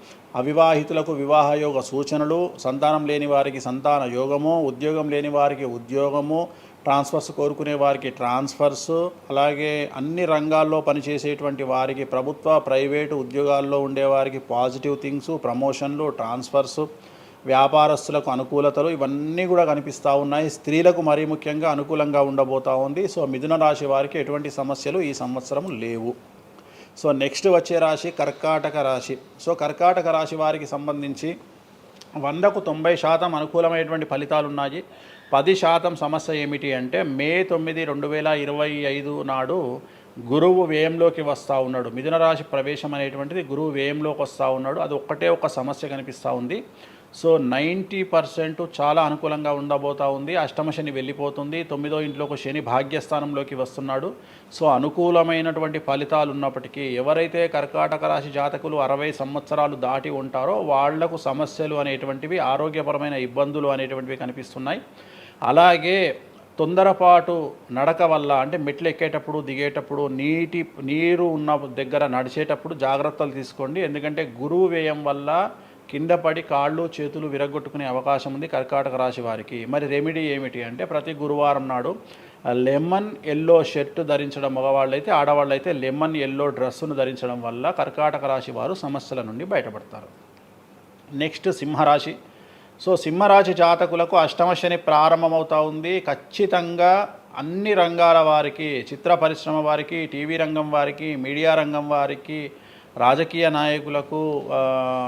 అవివాహితులకు వివాహయోగ సూచనలు, సంతానం లేని వారికి సంతాన యోగము, ఉద్యోగం లేని వారికి ఉద్యోగము, ట్రాన్స్ఫర్స్ కోరుకునే వారికి ట్రాన్స్ఫర్స్, అలాగే అన్ని రంగాల్లో పనిచేసేటువంటి వారికి, ప్రభుత్వ ప్రైవేటు ఉద్యోగాల్లో ఉండేవారికి పాజిటివ్ థింగ్స్, ప్రమోషన్లు, ట్రాన్స్ఫర్స్, వ్యాపారస్తులకు అనుకూలతలు, ఇవన్నీ కూడా కనిపిస్తూ ఉన్నాయి. స్త్రీలకు మరీ ముఖ్యంగా అనుకూలంగా ఉండబోతూ ఉంది. సో మిథున రాశి వారికి ఎటువంటి సమస్యలు ఈ సంవత్సరం లేవు. సో నెక్స్ట్ వచ్చే రాశి కర్కాటక రాశి. సో కర్కాటక రాశి వారికి సంబంధించి 100కు 90% అనుకూలమైనటువంటి ఫలితాలు ఉన్నాయి. 10% సమస్య ఏమిటి అంటే మే 9, 2025 నాడు గురువు వ్యయంలోకి వస్తూ ఉన్నాడు. మిథున రాశి ప్రవేశం అనేటువంటిది గురువు వ్యయంలోకి వస్తూ ఉన్నాడు. అది ఒక్కటే ఒక సమస్య కనిపిస్తూ ఉంది. సో 90% చాలా అనుకూలంగా ఉండబోతూ ఉంది. అష్టమ శని వెళ్ళిపోతుంది. 9వ ఇంట్లోకి శని భాగ్యస్థానంలోకి వస్తున్నాడు. సో అనుకూలమైనటువంటి ఫలితాలు ఉన్నప్పటికీ ఎవరైతే కర్కాటక రాశి జాతకులు 60 సంవత్సరాలు దాటి ఉంటారో వాళ్లకు సమస్యలు అనేటువంటివి, ఆరోగ్యపరమైన ఇబ్బందులు అనేటువంటివి కనిపిస్తున్నాయి. అలాగే తొందరపాటు నడక వల్ల అంటే మెట్లు ఎక్కేటప్పుడు దిగేటప్పుడు నీరు ఉన్న దగ్గర నడిచేటప్పుడు జాగ్రత్తలు తీసుకోండి. ఎందుకంటే గురువు వ్యయం వల్ల కింద పడి కాళ్ళు చేతులు విరగొట్టుకునే అవకాశం ఉంది కర్కాటక రాశి వారికి. మరి రెమెడీ ఏమిటి అంటే ప్రతి గురువారం నాడు లెమన్ ఎల్లో షర్ట్ ధరించడం మగవాళ్ళైతే, ఆడవాళ్ళైతే లెమన్ ఎల్లో డ్రెస్సును ధరించడం వల్ల కర్కాటక రాశి వారు సమస్యల నుండి బయటపడతారు. నెక్స్ట్ సింహరాశి. సో సింహరాశి జాతకులకు అష్టమ శని ప్రారంభమవుతూ ఉంది. ఖచ్చితంగా అన్ని రంగాల వారికి, చిత్ర పరిశ్రమ వారికి, టీవీ రంగం వారికి, మీడియా రంగం వారికి, రాజకీయ నాయకులకు,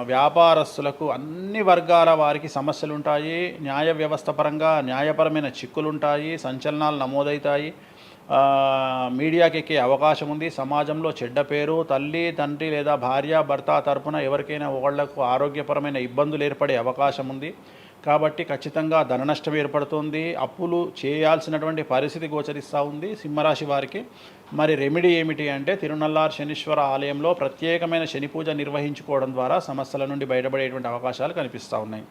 వ్యాపారస్తులకు, అన్ని వర్గాల వారికి సమస్యలు ఉంటాయి. న్యాయ వ్యవస్థ పరంగా న్యాయపరమైన చిక్కులుంటాయి, సంచలనాలు నమోదవుతాయి, మీడియాకి ఎక్కే అవకాశం ఉంది. సమాజంలో చెడ్డ పేరు, తల్లి తండ్రి లేదా భార్య భర్త తరపున ఎవరికైనా ఒకళ్లకు ఆరోగ్యపరమైన ఇబ్బందులు ఏర్పడే అవకాశం ఉంది. కాబట్టి ఖచ్చితంగా ధన నష్టం ఏర్పడుతుంది, అప్పులు చేయాల్సినటువంటి పరిస్థితి గోచరిస్తూ ఉంది సింహరాశి వారికి. మరి రెమెడీ ఏమిటి అంటే తిరునల్లార్ శనీశ్వర ఆలయంలో ప్రత్యేకమైన శని పూజ నిర్వహించుకోవడం ద్వారా సమస్యల నుండి బయటపడేటువంటి అవకాశాలు కనిపిస్తూ ఉన్నాయి.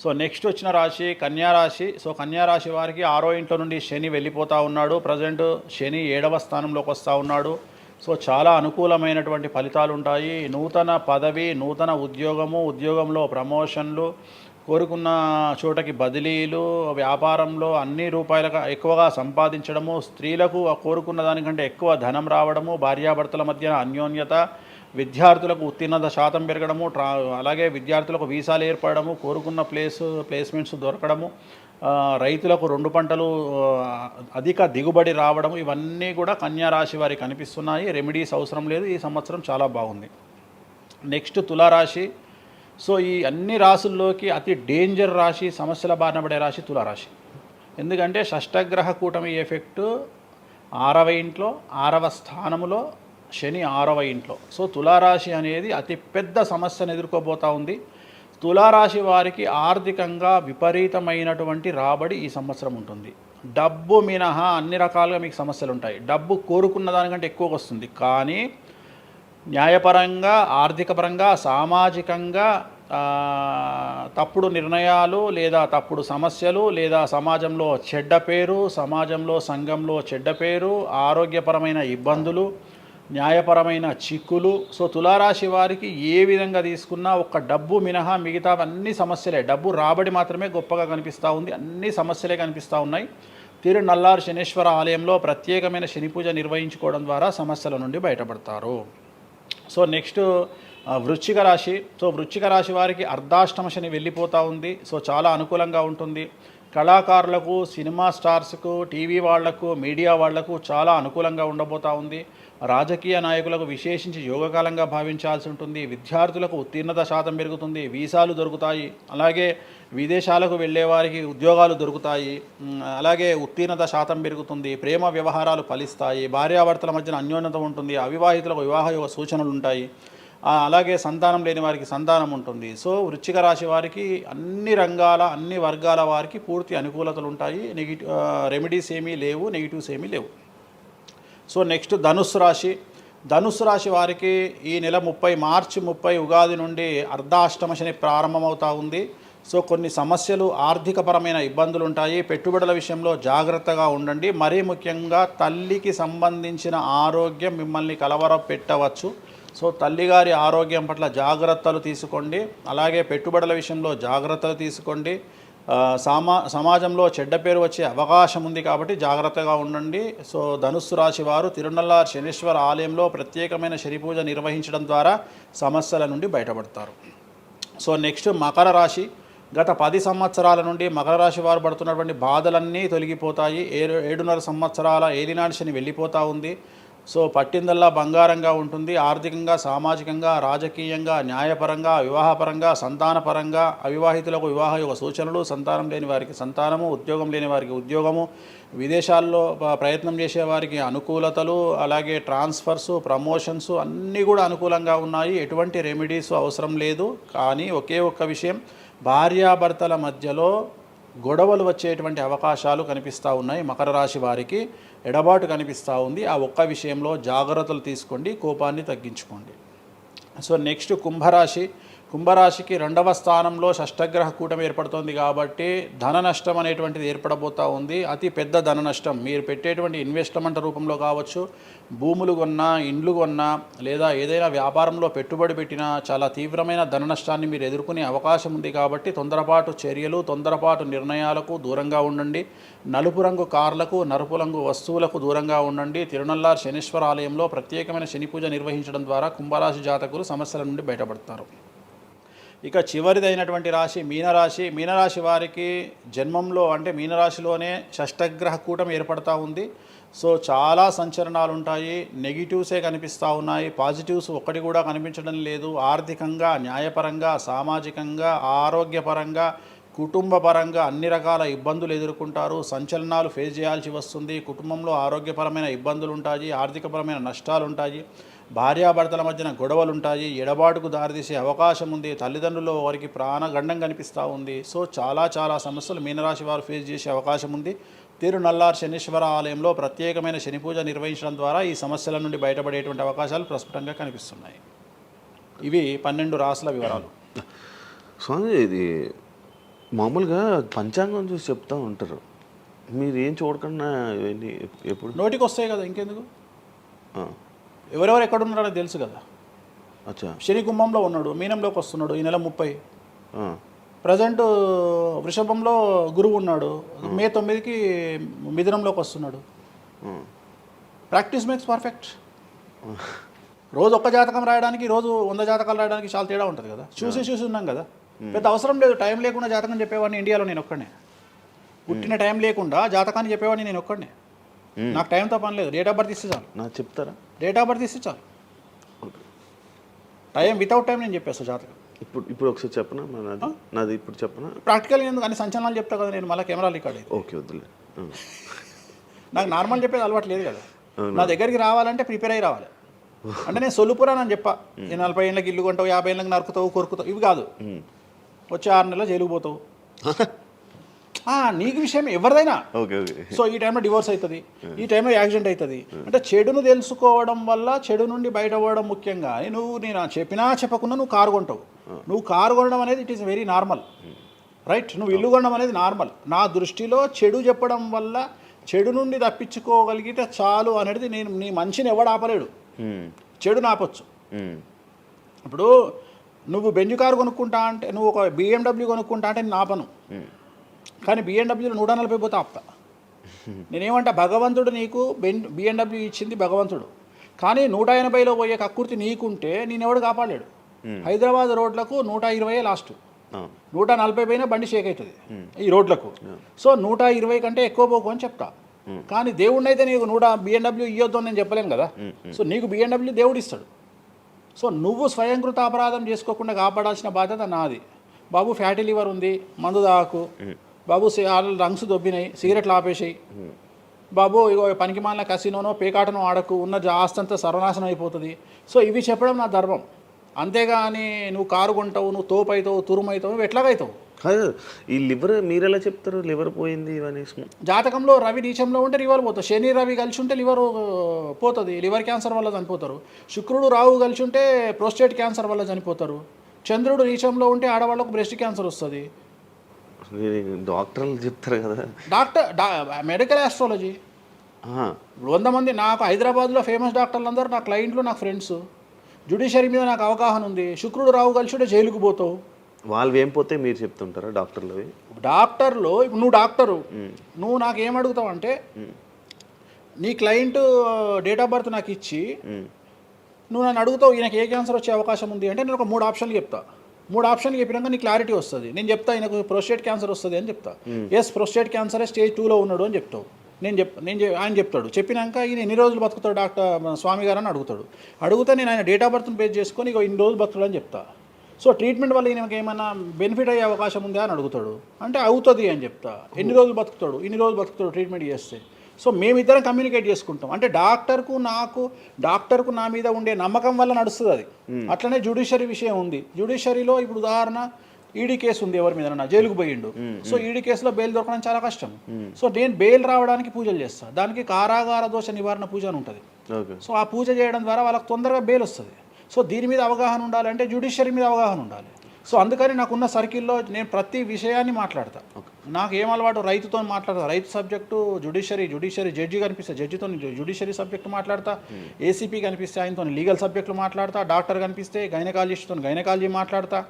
సో నెక్స్ట్ వచ్చిన రాశి కన్యారాశి. సో కన్యారాశి వారికి 6వ ఇంట్లో నుండి శని వెళ్ళిపోతూ ఉన్నాడు. ప్రజెంట్ శని 7వ స్థానంలోకి వస్తూ ఉన్నాడు. సో చాలా అనుకూలమైనటువంటి ఫలితాలు ఉంటాయి. నూతన పదవి, నూతన ఉద్యోగంలో ప్రమోషన్లు, కోరుకున్న చోటకి బదిలీలు, వ్యాపారంలో అన్ని రూపాయలకు ఎక్కువగా సంపాదించడము, స్త్రీలకు కోరుకున్న దానికంటే ఎక్కువ ధనం రావడము, భార్యాభర్తల మధ్య అన్యోన్యత, విద్యార్థులకు ఉత్తీర్ణత శాతం పెరగడము, అలాగే విద్యార్థులకు వీసాలు ఏర్పడము, కోరుకున్న ప్లేస్మెంట్స్ దొరకడము, రైతులకు 2 పంటలు అధిక దిగుబడి రావడము, ఇవన్నీ కూడా కన్యా రాశి వారికి కనిపిస్తున్నాయి. రెమెడీస్ అవసరం లేదు, ఈ సంవత్సరం చాలా బాగుంది. నెక్స్ట్ తులారాశి. సో ఈ అన్ని రాశుల్లోకి అతి డేంజర్ రాశి, సమస్యల బారిన పడే రాశి తులారాశి. ఎందుకంటే షష్టగ్రహ కూటమి ఎఫెక్టు 6వ ఇంట్లో, 6వ స్థానములో శని 6వ ఇంట్లో. సో తులారాశి అనేది అతి పెద్ద సమస్యను ఎదుర్కోబోతూ ఉంది. తులారాశి వారికి ఆర్థికంగా విపరీతమైనటువంటి రాబడి ఈ సంవత్సరం ఉంటుంది. డబ్బు మినహా అన్ని రకాలుగా మీకు సమస్యలు ఉంటాయి. డబ్బు కోరుకున్న దానికంటే ఎక్కువగా వస్తుంది, కానీ న్యాయపరంగా, ఆర్థికపరంగా, సామాజికంగా తప్పుడు నిర్ణయాలు లేదా తప్పుడు సమస్యలు లేదా సమాజంలో చెడ్డ పేరు, సమాజంలో సంఘంలో చెడ్డ పేరు, ఆరోగ్యపరమైన ఇబ్బందులు, న్యాయపరమైన చిక్కులు. సో తులారాశి వారికి ఏ విధంగా తీసుకున్నా ఒక్క డబ్బు మినహా మిగతా అన్ని సమస్యలే. డబ్బు రాబడి మాత్రమే గొప్పగా కనిపిస్తూ ఉంది, అన్ని సమస్యలే కనిపిస్తూ ఉన్నాయి. తిరునల్లార్ శనీశ్వర ఆలయంలో ప్రత్యేకమైన శని పూజ నిర్వహించుకోవడం ద్వారా సమస్యల నుండి బయటపడతారు. సో నెక్స్ట్ వృశ్చిక రాశి. సో వృశ్చిక రాశి వారికి అర్ధాష్టమ శని వెళ్ళిపోతూ ఉంది. సో చాలా అనుకూలంగా ఉంటుంది. కళాకారులకు, సినిమా స్టార్స్కు, టీవీ వాళ్లకు, మీడియా వాళ్లకు చాలా అనుకూలంగా ఉండబోతూ ఉంది. రాజకీయ నాయకులకు విశేషించి యోగకాలంగా భావించాల్సి ఉంటుంది. విద్యార్థులకు ఉత్తీర్ణత శాతం పెరుగుతుంది, వీసాలు దొరుకుతాయి, అలాగే విదేశాలకు వెళ్ళే వారికి ఉద్యోగాలు దొరుకుతాయి, అలాగే ఉత్తీర్ణత శాతం పెరుగుతుంది, ప్రేమ వ్యవహారాలు ఫలిస్తాయి, భార్యాభర్తల మధ్యన అన్యోన్యత ఉంటుంది, అవివాహితులకు వివాహ యోగ సూచనలు ఉంటాయి, అలాగే సంతానం లేని వారికి సంతానం ఉంటుంది. సో వృశ్చిక రాశి వారికి అన్ని రంగాల, అన్ని వర్గాల వారికి పూర్తి అనుకూలతలు ఉంటాయి. రెమెడీస్ ఏమీ లేవు, నెగిటివ్స్ ఏమీ లేవు. సో నెక్స్ట్ ధనుస్సు రాశి. ధనుస్సు రాశి వారికి ఈ నెల మార్చి 30 ఉగాది నుండి అర్ధాష్టమ శని ప్రారంభమవుతూ ఉంది. సో కొన్ని సమస్యలు, ఆర్థికపరమైన ఇబ్బందులు ఉంటాయి. పెట్టుబడుల విషయంలో జాగ్రత్తగా ఉండండి. మరీ ముఖ్యంగా తల్లికి సంబంధించిన ఆరోగ్యం మిమ్మల్ని కలవరపెట్టవచ్చు. సో తల్లిగారి ఆరోగ్యం పట్ల జాగ్రత్తలు తీసుకోండి. అలాగే పెట్టుబడుల విషయంలో జాగ్రత్తలు తీసుకోండి. సమాజంలో చెడ్డ పేరు వచ్చే అవకాశం ఉంది కాబట్టి జాగ్రత్తగా ఉండండి. సో ధనుస్సు రాశి వారు తిరునల్లార్ శనీశ్వర ఆలయంలో ప్రత్యేకమైన శని పూజ నిర్వహించడం ద్వారా సమస్యల నుండి బయటపడతారు. సో నెక్స్ట్ మకర రాశి. గత 10 సంవత్సరాల నుండి మకర రాశి వారు పడుతున్నటువంటి బాధలన్నీ తొలగిపోతాయి. 7.5 సంవత్సరాల ఏలినాటి శని వెళ్ళిపోతూ ఉంది. సో పట్టిందల్లా బంగారంగా ఉంటుంది. ఆర్థికంగా, సామాజికంగా, రాజకీయంగా, న్యాయపరంగా, వివాహపరంగా, సంతానపరంగా, అవివాహితులకు వివాహ యొక్క సూచనలు, సంతానం లేని వారికి సంతానము, ఉద్యోగం లేని వారికి ఉద్యోగము, విదేశాల్లో ప్రయత్నం చేసే వారికి అనుకూలతలు, అలాగే ట్రాన్స్ఫర్స్, ప్రమోషన్స్ అన్నీ కూడా అనుకూలంగా ఉన్నాయి. ఎటువంటి రెమెడీస్ అవసరం లేదు. కానీ ఒకే ఒక్క విషయం, భార్యాభర్తల మధ్యలో గొడవలు వచ్చేటువంటి అవకాశాలు కనిపిస్తూ ఉన్నాయి. మకర రాశి వారికి ఎడబాటు కనిపిస్తూ ఉంది. ఆ ఒక్క విషయంలో జాగ్రత్తలు తీసుకోండి, కోపాన్ని తగ్గించుకోండి. సో నెక్స్ట్ కుంభరాశి. కుంభరాశికి 2వ స్థానంలో షష్టగ్రహ కూటమి ఏర్పడుతోంది కాబట్టి ధన నష్టం అనేటువంటిది ఏర్పడబోతూ ఉంది. అతి పెద్ద ధన నష్టం మీరు పెట్టేటువంటి ఇన్వెస్ట్మెంట్ రూపంలో కావచ్చు, భూములు కొన్నా, ఇండ్లు కొన్నా, లేదా ఏదైనా వ్యాపారంలో పెట్టుబడి పెట్టినా చాలా తీవ్రమైన ధన నష్టాన్ని మీరు ఎదుర్కొనే అవకాశం ఉంది. కాబట్టి తొందరపాటు చర్యలు, తొందరపాటు నిర్ణయాలకు దూరంగా ఉండండి. నలుపు రంగు కార్లకు, నలుపు రంగు వస్తువులకు దూరంగా ఉండండి. తిరునల్లార్ శనీశ్వర ఆలయంలో ప్రత్యేకమైన శని పూజ నిర్వహించడం ద్వారా కుంభరాశి జాతకులు సమస్యల నుండి బయటపడతారు. ఇక చివరిదైనటువంటి రాశి మీనరాశి. మీనరాశి వారికి జన్మంలో అంటే మీనరాశిలోనే షష్టగ్రహ కూటమి ఏర్పడతా ఉంది. సో చాలా సంచలనాలు ఉంటాయి. నెగిటివ్సే కనిపిస్తూ ఉన్నాయి, పాజిటివ్స్ ఒక్కటి కూడా కనిపించడం లేదు. ఆర్థికంగా, న్యాయపరంగా, సామాజికంగా, ఆరోగ్యపరంగా, కుటుంబపరంగా అన్ని రకాల ఇబ్బందులు ఎదుర్కొంటారు. సంచలనాలు ఫేస్ చేయాల్సి వస్తుంది. కుటుంబంలో ఆరోగ్యపరమైన ఇబ్బందులు ఉంటాయి, ఆర్థికపరమైన నష్టాలు ఉంటాయి, భార్యాభర్తల మధ్యన గొడవలు ఉంటాయి, ఎడబాటుకు దారితీసే అవకాశం ఉంది. తల్లిదండ్రుల్లో వారికి ప్రాణగండం కనిపిస్తూ ఉంది. సో చాలా సమస్యలు మీనరాశి వారు ఫేస్ చేసే అవకాశం ఉంది. తిరునల్లార్ శనీశ్వర ఆలయంలో ప్రత్యేకమైన శని పూజ నిర్వహించడం ద్వారా ఈ సమస్యల నుండి బయటపడేటువంటి అవకాశాలు ప్రస్ఫుటంగా కనిపిస్తున్నాయి. ఇవి 12 రాశుల వివరాలు. స్వామి, ఇది మామూలుగా పంచాంగం చూసి చెప్తూ ఉంటారు, మీరు ఏం చూడకుండా ఇవన్నీ ఎప్పుడు నోటికి వస్తాయి కదా, ఇంకెందుకు? ఎవరెవరు ఎక్కడున్నారో తెలుసు కదా. అచ్చా. శని కుంభంలో ఉన్నాడు, మీనంలోకి వస్తున్నాడు ఈ నెల 30. ప్రజెంట్ వృషభంలో గురువు ఉన్నాడు, మే 9కి మిథునంలోకి వస్తున్నాడు. Practice makes perfect. రోజు ఒక్క జాతకం రాయడానికి, రోజు 100 జాతకాలు రాయడానికి చాలా తేడా ఉంటుంది కదా. చూసి ఉన్నాం కదా, పెద్ద అవసరం లేదు. టైం లేకుండా జాతకం చెప్పేవాడిని ఇండియాలో నేను ఒక్కడే. పుట్టిన టైం లేకుండా జాతకాన్ని చెప్పేవాడిని నేను ఒక్కడే. నాకు టైంతో పని లేదు, డేట్ ఆఫ్ బర్త్ ఇస్తే చాలు. నాకు చెప్తారా? డేట్ ఆఫ్ బర్త్ ఇస్తే చాలు. టైం వితౌట్ టైం నేను చెప్పేస్తాను జాతకం. ఇప్పుడు ఒకసారి చెప్పనా? నాది ఇప్పుడు చెప్పనా? ప్రాక్టికల్గా ఎందుకు అన్ని సంచలనాలు చెప్తా కదా నేను, మళ్ళీ కెమెరా రికార్డ్ అయ్యి. ఓకే, వద్దులే. నాకు నార్మల్ చెప్పేది అలవాటు లేదు కదా. నా దగ్గరికి రావాలంటే ప్రిపేర్ అయ్యి రావాలి. అంటే నేను సొల్లుపురా అని చెప్పా, 40 ఏళ్ళకి ఇల్లు కొంటావు, 50 ఏళ్ళకి నరుకుతావు, కొరుకుతావు, ఇవి కాదు. వచ్చే 6 నెలలు జైలుకు పోతావు. నీకు విషయం ఎవరిదైనా. సో ఈ టైంలో డివోర్స్ అవుతుంది, ఈ టైంలో యాక్సిడెంట్ అవుతుంది. అంటే చెడును తెలుసుకోవడం వల్ల చెడు నుండి బయటపడడం ముఖ్యంగా. నేను చెప్పినా చెప్పకుండా నువ్వు కారు కొంటావు. నువ్వు కారు కొనడం అనేది it is very normal, right? నువ్వు ఇల్లు కొనడం అనేది నార్మల్. నా దృష్టిలో చెడు చెప్పడం వల్ల చెడు నుండి తప్పించుకోగలిగితే చాలు అనేది. నీ మనిషిని ఎవడు ఆపలేడు, చెడు నాపొచ్చు. ఇప్పుడు నువ్వు బెంజ్ కారు కొనుక్కుంటా అంటే, నువ్వు ఒక BMW కొనుక్కుంటా అంటే నేను ఆపను. కానీ BMW 140 పోతే ఆపుతా. నేనేమంటా, భగవంతుడు నీకు BMW ఇచ్చింది భగవంతుడు, కానీ 180లో పోయే కక్కుర్తి నీకుంటే నేనెవడు కాపాడలేడు. హైదరాబాద్ రోడ్లకు 120 లాస్ట్, 140 పైన బండి షేక్ అవుతుంది ఈ రోడ్లకు. సో 120 కంటే ఎక్కువ పోకు అని చెప్తా. కానీ దేవుడిని అయితే నీకు BMW ఇవ్వద్దు అని నేను చెప్పలేను కదా. సో నీకు BMW దేవుడు ఇస్తాడు. సో నువ్వు స్వయంకృత అపరాధం చేసుకోకుండా కాపాడాల్సిన బాధ్యత నాది. బాబు ఫ్యాటీ లివర్ ఉంది, మందు దాకు. బాబు లంగ్స్ దొబ్బినాయి, సిగరెట్లు ఆపేసాయి. బాబు ఇగో పనికి మాలిన కసినోనో పేకాటనో ఆడకు, ఉన్న ఆస్తంతా సర్వనాశనం అయిపోతుంది. సో ఇవి చెప్పడం నా ధర్మం. అంతేగాని నువ్వు కారు కొంటావు, నువ్వు తోపు అవుతావు, తురుము అవుతావు, నువ్వు ఎట్లాగైతావు? ఈ లివర్ మీరు ఎలా చెప్తారు లివర్ పోయింది ఇవన్నీ? జాతకంలో రవి నీచంలో ఉంటే లివర్ పోతుంది, శని రవి కలిసి ఉంటే లివర్ పోతుంది, లివర్ క్యాన్సర్ వల్ల చనిపోతారు. శుక్రుడు రాహు కలిసి ఉంటే ప్రోస్టేట్ క్యాన్సర్ వల్ల చనిపోతారు. చంద్రుడు నీచంలో ఉంటే ఆడవాళ్ళకు బ్రెస్ట్ క్యాన్సర్ వస్తుంది. డాక్టర్లు చెప్తారు కదా. మెడికల్ ఆస్ట్రాలజీ 100 మంది నాకు హైదరాబాద్లో ఫేమస్ డాక్టర్లు అందరూ నా క్లయింట్లు, నా ఫ్రెండ్స్. జ్యుడిషియరీ మీద నాకు అవగాహన ఉంది. శుక్రుడు రాహు కలిసి ఉంటే జైలుకు పోతావు. వాళ్ళు ఏం పోతే మీరు చెప్తుంటారా డాక్టర్లు? డాక్టర్లు నువ్వు డాక్టరు, నువ్వు నాకు ఏం అడుగుతావు అంటే, నీ క్లయింట్ డేట్ ఆఫ్ బర్త్ నాకు ఇచ్చి నువ్వు నన్ను అడుగుతావు ఈయనకి ఏ క్యాన్సర్ వచ్చే అవకాశం ఉంది అంటే, నేను ఒక 3 ఆప్షన్లు చెప్తా. 3 ఆప్షన్లు చెప్పినాక నీ క్లారిటీ వస్తుంది. నేను చెప్తా ఈయనకు ప్రోస్టేట్ క్యాన్సర్ వస్తుంది అని చెప్తా. ఎస్, ప్రోస్టేట్ క్యాన్సరే స్టేజ్ 2లో ఉన్నాడు అని చెప్తావు. ఆయన చెప్తాడు. చెప్పినాక ఈయన ఎన్ని రోజులు బతుకుతాడు డాక్టర్ స్వామి గారు అని అడుగుతాడు. అడిగితే నేను ఆయన డేట్ ఆఫ్ బర్త్ని బేస్ చేసుకొని ఇక ఇన్ని రోజులు బతుకుతాడు అని చెప్తా. సో ట్రీట్మెంట్ వల్ల ఈయనకి ఏమైనా బెనిఫిట్ అయ్యే అవకాశం ఉందా అని అడుగుతాడు. అంటే అవుతుంది అని చెప్తా. ఎన్ని రోజులు బతుకుతాడు, ఇన్ని రోజులు బతుకుతాడు ట్రీట్మెంట్ చేస్తే. సో మేమిద్దరం కమ్యూనికేట్ చేసుకుంటాం. అంటే డాక్టర్కు నా మీద ఉండే నమ్మకం వల్ల నడుస్తుంది అది. అట్లనే జ్యుడిషియరీ విషయం ఉంది. జ్యుడిషియరీలో ఇప్పుడు ఉదాహరణ ఈడీ కేసు ఉంది, ఎవరి మీద నా జైలుకు పోయిండు. సో ఈడీ కేసులో బెయిల్ దొరకడం చాలా కష్టం. సో నేను బెయిల్ రావడానికి పూజలు చేస్తాను. దానికి కారాగార దోష నివారణ పూజ అని ఉంటుంది. సో ఆ పూజ చేయడం ద్వారా వాళ్ళకి తొందరగా బెయిల్ వస్తుంది. సో దీని మీద అవగాహన ఉండాలంటే జ్యుడిషియరీ మీద అవగాహన ఉండాలి. సో అందుకని నాకున్న సర్కిల్లో నేను ప్రతి విషయాన్ని మాట్లాడతా. నాకు ఏం అలవాటు, రైతుతో మాట్లాడతా, రైతు సబ్జెక్టు, జుడిషియరీ జడ్జి కనిపిస్తే జడ్జితో జుడిషియరీ సబ్జెక్టు మాట్లాడతా, ఏసీపీ కనిపిస్తే ఆయనతో లీగల్ సబ్జెక్టులు మాట్లాడతా, డాక్టర్ కనిపిస్తే గైనకాలజిస్ట్తో గైనకాలజీ మాట్లాడతా.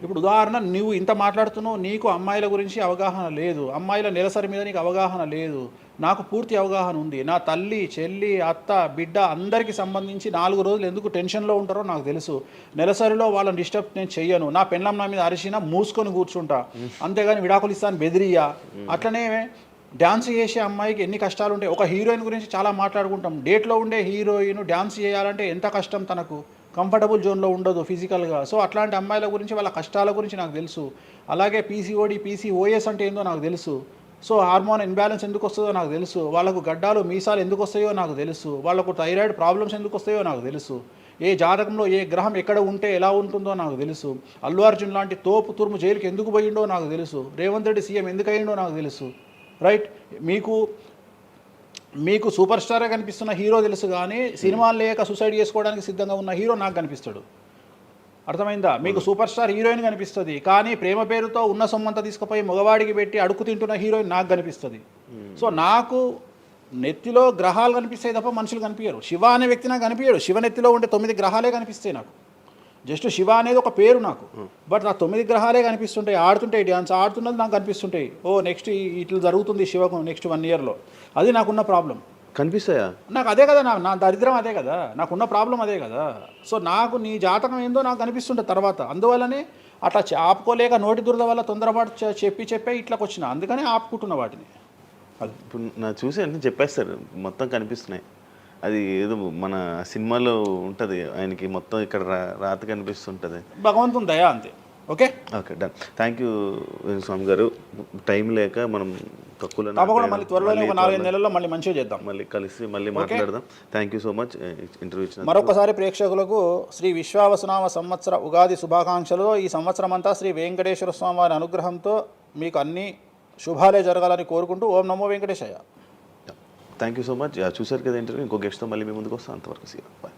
ఇప్పుడు ఉదాహరణ, నువ్వు ఇంత మాట్లాడుతున్నావు, నీకు అమ్మాయిల గురించి అవగాహన లేదు, అమ్మాయిల నెలసరి మీద నీకు అవగాహన లేదు. నాకు పూర్తి అవగాహన ఉంది. నా తల్లి, చెల్లి, అత్త, బిడ్డ అందరికీ సంబంధించి 4 రోజులు ఎందుకు టెన్షన్లో ఉంటారో నాకు తెలుసు. నెలసరిలో వాళ్ళని డిస్టర్బ్ నేను చెయ్యను. నా పెళ్ళం నా మీద అరిచినా మూసుకొని కూర్చుంటా, అంతేగాని విడాకులు ఇస్తాను బెదిరియా. అట్లనే డ్యాన్స్ చేసే అమ్మాయికి ఎన్ని కష్టాలు ఉంటాయి. ఒక హీరోయిన్ గురించి చాలా మాట్లాడుకుంటాం. డేట్లో ఉండే హీరోయిన్ డ్యాన్స్ చేయాలంటే ఎంత కష్టం, తనకు కంఫర్టబుల్ జోన్లో ఉండదు ఫిజికల్గా. సో అట్లాంటి అమ్మాయిల గురించి, వాళ్ళ కష్టాల గురించి నాకు తెలుసు. అలాగే పీసీఓడి, పీసీఓఎస్ అంటే ఏందో నాకు తెలుసు. సో హార్మోన్ ఇన్బ్యాలెన్స్ ఎందుకు వస్తుందో నాకు తెలుసు. వాళ్ళకు గడ్డాలు, మీసాలు ఎందుకు వస్తాయో నాకు తెలుసు. వాళ్ళకు థైరాయిడ్ ప్రాబ్లమ్స్ ఎందుకు వస్తాయో నాకు తెలుసు. ఏ జాతకంలో ఏ గ్రహం ఎక్కడ ఉంటే ఎలా ఉంటుందో నాకు తెలుసు. అల్లు అర్జున్ లాంటి తోపు తురుము జైలుకి ఎందుకు పోయిండో నాకు తెలుసు. రేవంత్ రెడ్డి సీఎం ఎందుకు అయ్యిండో నాకు తెలుసు. రైట్, మీకు సూపర్ స్టార్గా కనిపిస్తున్న హీరో తెలుసు, కానీ సినిమాలు లేక సూసైడ్ చేసుకోవడానికి సిద్ధంగా ఉన్న హీరో నాకు కనిపిస్తాడు. అర్థమైందా? మీకు సూపర్ స్టార్ హీరోయిన్ కనిపిస్తుంది, కానీ ప్రేమ పేరుతో ఉన్న సొమ్మంతా తీసుకుపోయి మగవాడికి పెట్టి అడుక్కు తింటున్న హీరోయిన్ నాకు కనిపిస్తుంది. సో నాకు నెత్తిలో గ్రహాలు కనిపిస్తాయి తప్ప మనుషులు కనిపించరు. శివ అనే వ్యక్తి నాకు కనిపించడు. శివ నెత్తిలో ఉండే 9 గ్రహాలే కనిపిస్తాయి నాకు. జస్ట్ శివ అనేది ఒక పేరు నాకు, బట్ నాకు 9 గ్రహాలే కనిపిస్తుంటాయి. ఆడుతుంటాయి, డ్యాన్స్ ఆడుతున్నది నాకు కనిపిస్తుంటాయి. నెక్స్ట్ ఇట్లా జరుగుతుంది శివకు నెక్స్ట్ 1 ఇయర్లో. అది నాకున్న ప్రాబ్లం. కనిపిస్తాయా? నాకు అదే కదా, నా దరిద్రం అదే కదా, నాకున్న ప్రాబ్లం అదే కదా. సో నాకు నీ జాతకం ఏందో నాకు కనిపిస్తుంటుంది తర్వాత. అందువల్లనే అట్లా ఆపుకోలేక నోటి దురద వల్ల తొందరపాటు చెప్పే ఇట్లా వచ్చిన, అందుకనే ఆపుకుంటున్న వాటిని. అది ఇప్పుడు నా చూసి అంటే చెప్పేస్తారు మొత్తం కనిపిస్తున్నాయి. అది ఏదో మన సినిమాలో ఉంటుంది, ఆయనకి మొత్తం ఇక్కడ రాత కనిపిస్తుంటుంది. భగవంతుని దయ అంతే. Okay done. థ్యాంక్ యూ స్వామి గారు. టైం లేక మనం తక్కువలో తప్పకుండా మళ్ళీ త్వరలోనే ఒక 4-5 నెలల్లో మళ్ళీ మంచిగా చేద్దాం, మళ్ళీ కలిసి మళ్ళీ మాట్లాడదాం. Thank you so much interview ఇచ్చిన. మరొకసారి ప్రేక్షకులకు శ్రీ విశ్వావసునామ సంవత్సర ఉగాది శుభాకాంక్షలు. ఈ సంవత్సరం అంతా శ్రీ వెంకటేశ్వర స్వామి వారి అనుగ్రహంతో మీకు అన్ని శుభాలే జరగాలని కోరుకుంటూ ఓం నమో Venkateshayya. Thank you so much. చూసారు కదా ఇంటర్వ్యూ. ఇంకో గెస్ట్తో మళ్ళీ మీ ముందుకు వస్తాను. అంతవరకు సీ. బాయ్.